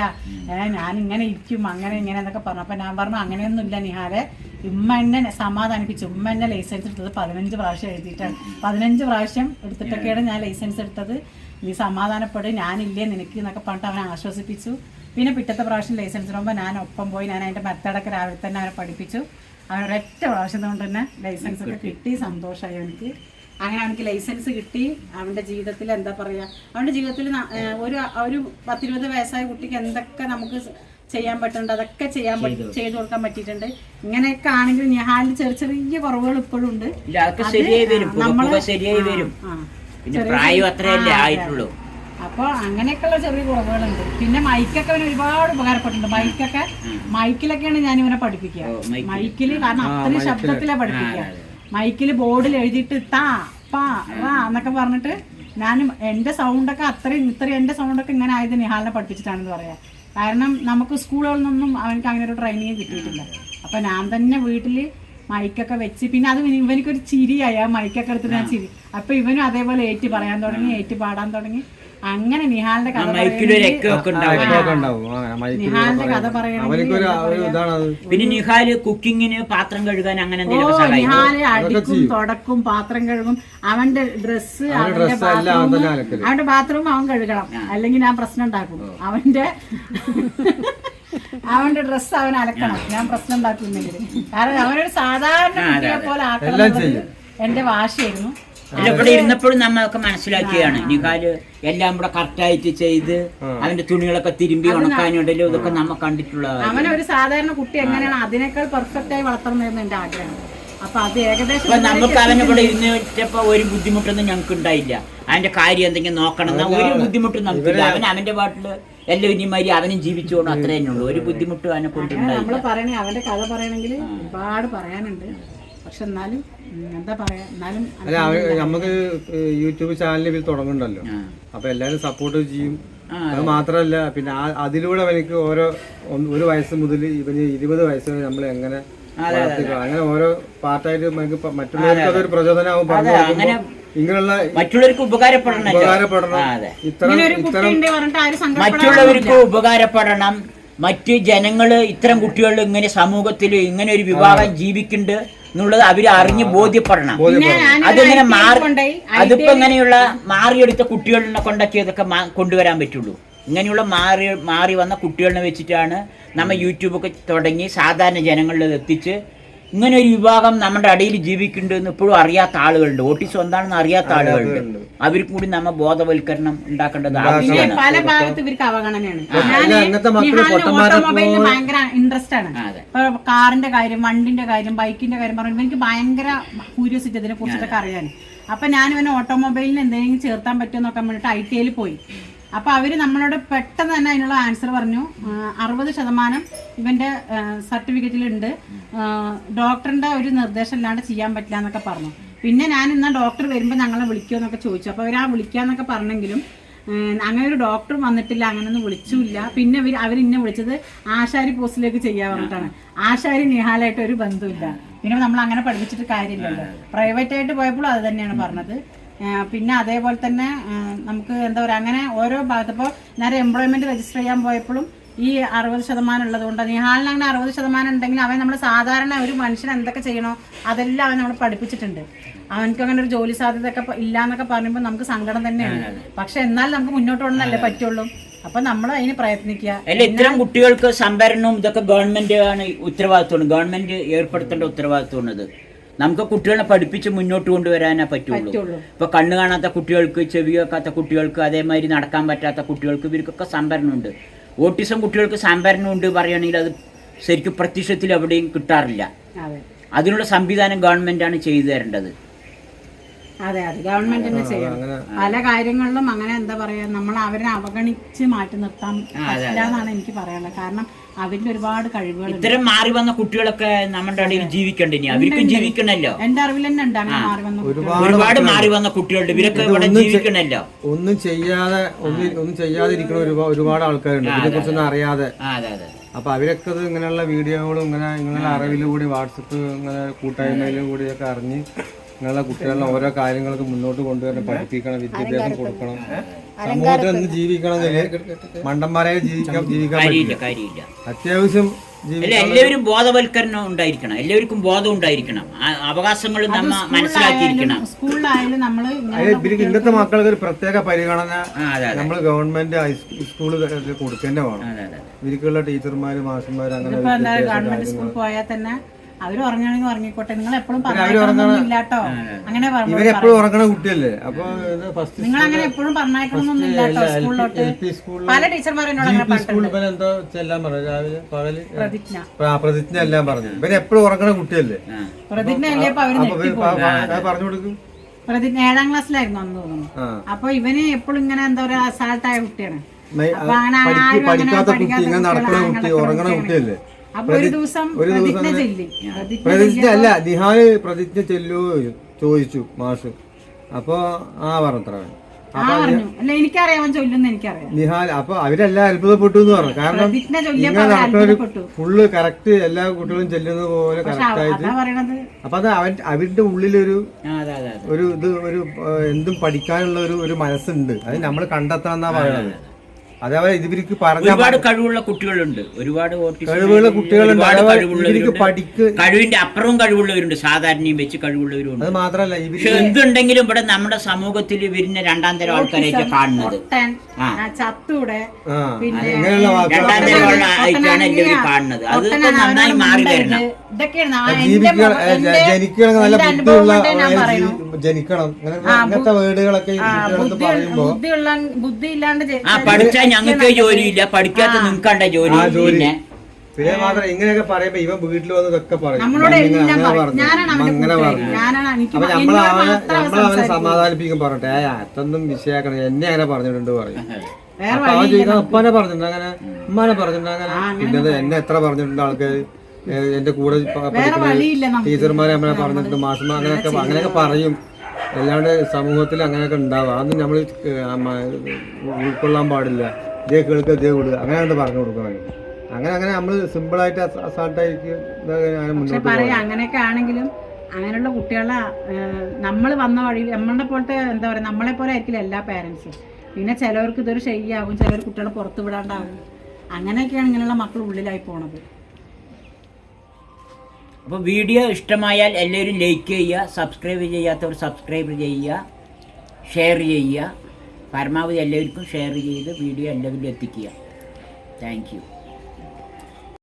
ഞാൻ ഇങ്ങനെ ഇരിക്കും, അങ്ങനെ ഇങ്ങനെ എന്നൊക്കെ പറഞ്ഞു. അപ്പോൾ ഞാൻ പറഞ്ഞു, അങ്ങനെയൊന്നുമില്ല നിഹാലെ, ഉമ്മ എന്നെ സമാധാനിപ്പിച്ചു. ഉമ്മ എന്നെ ലൈസൻസ് എടുത്തത് 15 പ്രാവശ്യം എഴുതിയിട്ടാണ്. 15 പ്രാവശ്യം എടുത്തിട്ടൊക്കെയാണ് ഞാൻ ലൈസൻസ് എടുത്തത്. നീ സമാധാനപ്പെടും, ഞാനില്ലേ നിനക്ക് എന്നൊക്കെ പറഞ്ഞിട്ട് അവനെ ആശ്വസിപ്പിച്ചു. പിന്നെ പിറ്റത്തെ പ്രാവശ്യം ലൈസൻസ് ഇടുമ്പോൾ ഞാൻ ഒപ്പം പോയി ഞാൻ അതിൻ്റെ മെത്തേഡൊക്കെ രാവിലെ തന്നെ അവനെ പഠിപ്പിച്ചു. അവനൊരൊറ്റ പ്രാവശ്യം കൊണ്ട് തന്നെ ലൈസൻസ് ഒക്കെ കിട്ടി. സന്തോഷമായി അവനക്ക്. അങ്ങനെ അവനക്ക് ലൈസൻസ് കിട്ടി. അവൻ്റെ ജീവിതത്തിൽ എന്താ പറയുക, അവൻ്റെ ജീവിതത്തിൽ ഒരു 10-20 വയസ്സായ കുട്ടിക്ക് എന്തൊക്കെ നമുക്ക് ചെയ്യാൻ പറ്റുന്നുണ്ട് അതൊക്കെ ചെയ്തു കൊടുക്കാൻ പറ്റിയിട്ടുണ്ട്. ഇങ്ങനെയൊക്കെ ആണെങ്കിൽ നിഹാലിൽ ചെറിയ കുറവുകൾ ഇപ്പോഴും ഉണ്ട്. അപ്പൊ അങ്ങനെയൊക്കെയുള്ള ചെറിയ കുറവുകളുണ്ട്. പിന്നെ മൈക്കൊക്കെ അവന് ഒരുപാട് ഉപകാരപ്പെട്ടിട്ടുണ്ട്. മൈക്കിലൊക്കെയാണ് ഞാൻ ഇവനെ പഠിപ്പിക്കുക. മൈക്കില് കാരണം അത്രയും ശബ്ദത്തിലാണ് പഠിപ്പിക്കുക. മൈക്കിൽ ബോർഡിൽ എഴുതിയിട്ട് താ പാ റാ എന്നൊക്കെ പറഞ്ഞിട്ട് ഞാൻ എൻ്റെ സൗണ്ടൊക്കെ ഇത്രയും എൻ്റെ സൗണ്ടൊക്കെ ഇങ്ങനെ ആയത് നിഹാലിനെ പഠിപ്പിച്ചിട്ടാണെന്ന് പറയാം. കാരണം നമുക്ക് സ്കൂളുകളിൽ നിന്നൊന്നും അവനക്ക് അങ്ങനെ ഒരു ട്രെയിനിങ് കിട്ടിയിട്ടില്ല. അപ്പം ഞാൻ തന്നെ വീട്ടിൽ മൈക്കൊക്കെ വെച്ച്, പിന്നെ അത് ഇവനിക്കൊരു ചിരിയായി. ആ മൈക്കൊക്കെ എടുത്തിട്ട് ഞാൻ ചിരി. അപ്പം ഇവനും അതേപോലെ ഏറ്റു പറയാൻ തുടങ്ങി, ഏറ്റു പാടാൻ തുടങ്ങി. അങ്ങനെ നിഹാലിന്റെ കഥ പിന്നെ നിഹാല് കുക്കിങ്ങിന് പാത്രം കഴുകാൻ അങ്ങനെ നിഹാല് അടിക്കും, തുടക്കും, പാത്രം കഴുകും. അവന്റെ ഡ്രസ്സ് അവന്റെ ബാത്റൂം അവൻ കഴുകണം, അല്ലെങ്കിൽ ഞാൻ പ്രശ്നം ഉണ്ടാക്കും. അവന്റെ ഡ്രസ്സ് അവൻ അലക്കണം, ഞാൻ പ്രശ്നം ഉണ്ടാക്കുന്നെങ്കിൽ. കാരണം അവനൊരു സാധാരണ കുട്ടിയെ പോലെ ആക്കണം എന്റെ വാശിയായിരുന്നു. ഇവിടെ ഇരുന്നപ്പോഴും നമ്മളൊക്കെ മനസ്സിലാക്കിയാണ് നിഹാല് എല്ലാം കൂടെ കറക്റ്റായിട്ട് ചെയ്ത് അവന്റെ തുണികളൊക്കെ തിരുമ്പി ഉണക്കാനുണ്ടല്ലോ, ഇതൊക്കെ നമ്മ കണ്ടിട്ടുള്ളത്. അവനൊരു സാധാരണ കുട്ടി എങ്ങനെയാണ് അതിനേക്കാൾ പെർഫെക്റ്റ് ആയി വളർത്തണമെന്ന് എന്റെ ആഗ്രഹം. അപ്പൊ അത് ഏകദേശം നമുക്ക് അവനെ ഇവിടെ ഇരുന്നിട്ടപ്പോ ഒരു ബുദ്ധിമുട്ടൊന്നും ഞങ്ങൾക്ക് ഉണ്ടായില്ല. അവന്റെ കാര്യം എന്തെങ്കിലും നോക്കണം എന്ന ഒരു ബുദ്ധിമുട്ടും നമുക്കില്ല. അവന്റെ പാട്ടില് എല്ലാവരും മാതിരി അവനും ജീവിച്ചു പോകണം, അത്ര തന്നെ ഉള്ളൂ. ഒരു ബുദ്ധിമുട്ടും അവനെ കൊണ്ടുണ്ടായി. നമ്മള് പറയണേ അവന്റെ കഥ പറയണമെങ്കിൽ ഒരുപാട് പറയാനുണ്ട്. പക്ഷെ എന്നാലും എന്താ പറയാ, എന്നാലും നമുക്ക് യൂട്യൂബ് ചാനൽ തുടങ്ങുന്നുണ്ടല്ലോ, അപ്പൊ എല്ലാരും സപ്പോർട്ട് ചെയ്യും. അത് മാത്രല്ല, പിന്നെ അതിലൂടെ എനിക്ക് ഒരു വയസ്സ് മുതൽ ഇവന് 20 വയസ്സ് വരെ നമ്മൾ എങ്ങനെ അങ്ങനെ ഓരോ പാർട്ടായിട്ട് നമുക്ക് മറ്റുള്ളവർക്ക് അതൊരു പ്രചോദനമാവും. പറഞ്ഞു ഇങ്ങനെയുള്ള മറ്റുള്ളവർക്ക് ഉപകാരപ്പെടണം, മറ്റുള്ളവർക്ക് ഉപകാരപ്പെടണം. മറ്റ് ജനങ്ങള് ഇത്തരം കുട്ടികൾ ഇങ്ങനെ സമൂഹത്തിൽ ഇങ്ങനെ ഒരു വിവാഹം ജീവിക്കുന്നുണ്ട് എന്നുള്ളത് അവര് അറിഞ്ഞ് ബോധ്യപ്പെടണം. അതിങ്ങനെ അതിപ്പോ ഇങ്ങനെയുള്ള മാറിയെടുത്ത കുട്ടികളിനെ കൊണ്ടൊക്കെ ഇതൊക്കെ കൊണ്ടുവരാൻ പറ്റുള്ളൂ. ഇങ്ങനെയുള്ള മാറി വന്ന കുട്ടികളിനെ വെച്ചിട്ടാണ് നമ്മൾ യൂട്യൂബൊക്കെ തുടങ്ങി സാധാരണ ജനങ്ങളിൽ എത്തിച്ച് ഇങ്ങനെ ഒരു വിഭാഗം നമ്മുടെ അടിയിൽ ജീവിക്കുന്നുണ്ടെന്ന് ഇപ്പോഴും അറിയാത്ത ആളുകളുണ്ട്. ഓട്ടിസം എന്താണെന്ന് അറിയാത്ത ആളുകളുണ്ട്. അവർക്കും കൂടി നമ്മ ബോധവൽക്കരണം ഉണ്ടാക്കേണ്ടത് ആവശ്യമാണ്. പല ഭാഗത്ത് ഇവർക്ക് അവഗണനയാണ്. ഓട്ടോമൊബൈലിന് ഭയങ്കര ഇൻട്രസ്റ്റ് ആണ്. ഇപ്പൊ കാറിന്റെ കാര്യം, വണ്ടിന്റെ കാര്യം, ബൈക്കിന്റെ കാര്യം പറയുമ്പോൾ എനിക്ക് ഭയങ്കര ക്യൂരിയോസിറ്റി ഇതിനെ കുറിച്ചിട്ടൊക്കെ അറിയാൻ. അപ്പൊ ഞാൻ ഇവനെ ഓട്ടോമൊബൈലിന് എന്തെങ്കിലും ചേർത്താൻ പറ്റുമോ നോക്കാൻ വേണ്ടിട്ട് ITI പോയി. അപ്പോൾ അവർ നമ്മളോട് പെട്ടെന്ന് തന്നെ അതിനുള്ള ആൻസർ പറഞ്ഞു. 60% ഇവൻ്റെ സർട്ടിഫിക്കറ്റിലുണ്ട്, ഡോക്ടറിൻ്റെ ഒരു നിർദ്ദേശം ഇല്ലാണ്ട് ചെയ്യാൻ പറ്റില്ല എന്നൊക്കെ പറഞ്ഞു. പിന്നെ ഞാൻ ഇന്ന് ഡോക്ടർ വരുമ്പോൾ ഞങ്ങളെ വിളിക്കുമോ എന്നൊക്കെ ചോദിച്ചു. അപ്പോൾ അവർ വിളിക്കാന്നൊക്കെ പറഞ്ഞെങ്കിലും അങ്ങനെ ഒരു ഡോക്ടർ വന്നിട്ടില്ല, അങ്ങനെയൊന്നും വിളിച്ചില്ല. പിന്നെ അവരിന്നെ വിളിച്ചത് ആശാരി പോസ്റ്റിലേക്ക് ചെയ്യാൻ പറഞ്ഞിട്ടാണ്. ആശാരി നിഹാലായിട്ട് ഒരു ബന്ധമില്ല. പിന്നെ നമ്മൾ അങ്ങനെ പഠിപ്പിച്ചിട്ട് കാര്യമില്ലല്ലോ. പ്രൈവറ്റായിട്ട് പോയപ്പോഴും അത് തന്നെയാണ് പറഞ്ഞത്. പിന്നെ അതേപോലെ തന്നെ നമുക്ക് എന്താ പറയുക, അങ്ങനെ ഓരോ ഭാഗത്ത് ഇപ്പോൾ ഞാൻ എംപ്ലോയ്മെൻറ്റ് രജിസ്റ്റർ ചെയ്യാൻ പോയപ്പോഴും ഈ 60% ഉള്ളത് കൊണ്ട് നിഹാലിന് അങ്ങനെ 60% ഉണ്ടെങ്കിൽ അവൻ നമ്മൾ സാധാരണ ഒരു മനുഷ്യൻ എന്തൊക്കെ ചെയ്യണോ അതെല്ലാം അവൻ നമ്മൾ പഠിപ്പിച്ചിട്ടുണ്ട്. അവനക്ക് അങ്ങനെ ഒരു ജോലി സാധ്യതയൊക്കെ ഇല്ലാന്നൊക്കെ പറയുമ്പോൾ നമുക്ക് സങ്കടം തന്നെയാണ്. പക്ഷെ എന്നാൽ നമുക്ക് മുന്നോട്ട് പോകണമെന്നല്ലേ പറ്റുള്ളൂ. അപ്പൊ നമ്മൾ അതിന് പ്രയത്നിക്കുക. അല്ല, ഇത്തരം കുട്ടികൾക്ക് സംഭരണവും ഇതൊക്കെ ഗവൺമെന്റ് ആണ് ഉത്തരവാദിത്വമാണ്, ഗവൺമെന്റ് ഏർപ്പെടുത്തേണ്ട ഉത്തരവാദിത്വമാണത്. നമുക്ക് കുട്ടികളെ പഠിപ്പിച്ച് മുന്നോട്ട് കൊണ്ടുവരാനേ പറ്റുള്ളൂ. ഇപ്പൊ കണ്ണ് കാണാത്ത കുട്ടികൾക്ക്, ചെവി കേൾക്കാത്ത കുട്ടികൾക്ക്, അതേമാതിരി നടക്കാൻ പറ്റാത്ത കുട്ടികൾക്ക് ഇവർക്കൊക്കെ സംഭരണമുണ്ട്. ഓട്ടിസം കുട്ടികൾക്ക് സംഭരണമുണ്ട് പറയുകയാണെങ്കിൽ അത് ശരിക്കും പ്രത്യക്ഷത്തിൽ എവിടെയും കിട്ടാറില്ല. അതിനുള്ള സംവിധാനം ഗവൺമെന്റാണ് ചെയ്തു തരേണ്ടത്. അതെ അതെ, ഗവൺമെന്റ് തന്നെ ചെയ്യണം. പല കാര്യങ്ങളിലും അങ്ങനെ എന്താ പറയാ, നമ്മൾ അവരെ അവഗണിച്ച് മാറ്റി നിർത്താൻ പറ്റില്ല എന്നാണ് എനിക്ക് പറയാനുള്ളത്. കാരണം അവരിൽ ഒരുപാട് കഴിവുകൾ. ഇത്തരം മാറി വന്ന കുട്ടികളൊക്കെ നമ്മുടെ ഇടയിൽ ജീവിക്കണ്ടേ? അവർക്കും ജീവിക്കണല്ലോ. എന്റെ അറിവിൽ തന്നെ ഉണ്ട് അങ്ങനെ മാറി വന്ന ഒരുപാട് മാറി വന്ന കുട്ടികളുണ്ട്. ഇവരൊക്കെ ഇവിടെ ജീവിക്കണല്ലോ. ഒന്നും ചെയ്യാതിരിക്കുന്ന ഒരുപാട് ആൾക്കാരുണ്ട്, ഇതിനെ കുറിച്ചൊന്നും അറിയാതെ. അപ്പൊ അവരൊക്കെ ഇങ്ങനെയുള്ള വീഡിയോകളും ഇങ്ങനെയുള്ള അറിവിലൂടെ വാട്സപ്പ് ഇങ്ങനെ കൂട്ടായ്മയിലും കൂടിയൊക്കെ അറിഞ്ഞ് ഇങ്ങനെയുള്ള കുട്ടികളെ ഓരോ കാര്യങ്ങൾക്ക് മുന്നോട്ട് കൊണ്ടുവരണം, പഠിപ്പിക്കണം, വിദ്യാഭ്യാസം കൊടുക്കണം. സമൂഹത്തിൽ നിന്ന് ജീവിക്കണമെങ്കിൽ മണ്ടന്മാരായി ജീവിക്കാൻ കാര്യമില്ല. അത്യാവശ്യം എല്ലാവരും ബോധവൽക്കരണം ഉണ്ടായിരിക്കണം. എല്ലാവർക്കും ബോധം ഉണ്ടായിരിക്കണം. അവകാശങ്ങൾ നമ്മ മനസ്സിലാക്കിയിരിക്കണം. സ്കൂളിലായാലും നമ്മള് ഇന്നത്തെ മക്കൾക്ക് ഒരു പ്രത്യേക പരിഗണന നമ്മൾ ഗവൺമെന്റ് ഹൈസ്കൂള് കൊടുക്കേണ്ട വേണം. ഇവർക്കുള്ള ടീച്ചർമാര്, മാഷന്മാര്, അങ്ങനെ ഗവൺമെന്റ് സ്കൂളിൽ പോയാൽ തന്നെ അവര് ഉറങ്ങണമെങ്കിൽ ഉറങ്ങിക്കോട്ടെ, നിങ്ങൾ എപ്പോഴും പറഞ്ഞേക്കണമെന്നില്ലാട്ടോ. അങ്ങനെ എപ്പോഴും ഉറങ്ങണ കുട്ടിയല്ലേ. അപ്പൊ നിങ്ങൾ അങ്ങനെ എപ്പോഴും പറഞ്ഞേക്കണമെന്നൊന്നും ഇല്ലാട്ടോ. സ്കൂളിലോട്ട് പല ടീച്ചർമാരെന്നോട് എന്തോ ചെല്ലാൻ പറഞ്ഞു രാവിലെ പകല് പ്രതിജ്ഞ എല്ലാം പറഞ്ഞു. ഇവര് എപ്പോഴും ഉറങ്ങണ കുട്ടിയല്ലേ. പ്രതിജ്ഞ അല്ലേ അപ്പൊ അവര് പറഞ്ഞു കൊടുക്കും. പ്രതിജ്ഞ 7ാം ക്ലാസ്സിലായിരുന്നു അന്ന് തോന്നുന്നു. അപ്പൊ ഇവന് എപ്പോഴും ഇങ്ങനെ എന്താ പറയാ അസാൾട്ടായ കുട്ടിയാണ്. പഠിക്കാത്ത കുട്ടി, ഇങ്ങനെ നടക്കുന്ന കുട്ടി, ഉറങ്ങണ കുട്ടിയല്ലേ. പ്രതിജ്ഞ അല്ല, നിഹാല് പ്രതിജ്ഞ ചെല്ലോ ചോദിച്ചു മാഷ്. അപ്പൊ പറഞ്ഞത്ര നിഹാൽ. അപ്പൊ അവരെല്ലാം അത്ഭുതപ്പെട്ടു എന്ന് പറഞ്ഞു. കാരണം ഇങ്ങനെ നടക്കുന്ന ഫുള്ള് കറക്റ്റ് എല്ലാ കുട്ടികളും ചെല്ലുന്നത് പോലെ കറക്റ്റ് ആയിട്ട്. അപ്പൊ അത് അവരുടെ ഉള്ളിലൊരു എന്തും പഠിക്കാനുള്ള ഒരു മനസ്സുണ്ട്. അത് നമ്മൾ കണ്ടെത്തണം എന്നാ പറയണത്. അതേപോലെ ഇവർക്ക് ഒരുപാട് കഴിവുള്ള കുട്ടികളുണ്ട്. ഒരുപാട് കഴിവുള്ള കുട്ടികളുണ്ട്. കഴിവിന്റെ അപ്പുറവും കഴിവുള്ളവരുണ്ട്. സാധാരണയും വെച്ച് കഴിവുള്ളവരുണ്ട്. അത് മാത്രല്ല പക്ഷെ എന്തുണ്ടെങ്കിലും ഇവിടെ നമ്മുടെ സമൂഹത്തിൽ ഇവരിനെ 2ാം തരം ആൾക്കാരായിട്ട് കാണുന്നത്. രണ്ടാം തരം ആയിട്ടാണ് എല്ലാവരും കാണുന്നത്. അതൊക്കെ നന്നായി മാറി വരണം. ജനിക്കണം, നല്ല ബുദ്ധിയുള്ള ജനിക്കണം. അങ്ങനത്തെ വേർഡുകളൊക്കെ പറയുമ്പോ പഠിച്ചാൽ ഞങ്ങൾക്ക് ജോലിയില്ല, പഠിക്കാത്ത നിങ്ങൾക്കണ്ട ജോലി. പിന്നെ മാത്രം ഇങ്ങനെയൊക്കെ പറയുമ്പോ ഇവൻ വീട്ടിൽ വന്നതൊക്കെ പറയും, അങ്ങനെ പറഞ്ഞു. അപ്പൊ നമ്മളവനെ സമാധാനിപ്പിക്കും, പറഞ്ഞിട്ടെ അതൊന്നും വിഷയാക്കണം, എന്നെ അങ്ങനെ പറഞ്ഞിട്ടുണ്ട് പറയും. അപ്പൊ അവൻ ചോദിക്കാൻ ഉപ്പാനെ പറഞ്ഞിട്ടുണ്ട് അങ്ങനെ, ഉമ്മാനെ പറഞ്ഞിട്ടുണ്ട് അങ്ങനെ, പിന്നെ എന്നെ എത്ര പറഞ്ഞിട്ടുണ്ട് ആൾക്കാർ, എന്റെ കൂടെ പഠിക്കുന്ന ടീച്ചർമാരെ നമ്മളെ പറഞ്ഞിട്ടുണ്ട്, മാഷന്മാർ അങ്ങനെയൊക്കെ പറയും. അല്ലാണ്ട് സമൂഹത്തിൽ അങ്ങനെയൊക്കെ ഉണ്ടാവുക അതൊന്നും നമ്മൾ ഉൾക്കൊള്ളാൻ പാടില്ല. ഇതേ കേൾക്കുക, ഇതേ വിടുക, അങ്ങനെ പറഞ്ഞു കൊടുക്കണം. അങ്ങനെ നമ്മൾ സിമ്പിളായിട്ട് അസാൾട്ടായിരിക്കും അങ്ങനെയൊക്കെ ആണെങ്കിലും അങ്ങനെയുള്ള കുട്ടികളെ നമ്മൾ വന്ന വഴിയിൽ നമ്മളുടെ പോലത്തെ എന്താ പറയുക, നമ്മളെ പോലെ ആയിരിക്കില്ല എല്ലാ പേരൻസും. പിന്നെ ചിലവർക്ക് ഇതൊരു ശരിയാകും, ചിലർ കുട്ടികളെ പുറത്ത് വിടാണ്ടാവും. അങ്ങനെയൊക്കെയാണ് ഇങ്ങനെയുള്ള മക്കൾ ഉള്ളിലായി പോണത്. അപ്പോൾ വീഡിയോ ഇഷ്ടമായാൽ എല്ലാവരും ലൈക്ക് ചെയ്യുക, സബ്സ്ക്രൈബ് ചെയ്യാത്തവർ സബ്സ്ക്രൈബ് ചെയ്യുക, ഷെയർ ചെയ്യുക. പരമാവധി എല്ലാവർക്കും ഷെയർ ചെയ്ത് വീഡിയോ എല്ലാവരിലും എത്തിക്കുക. Thank you.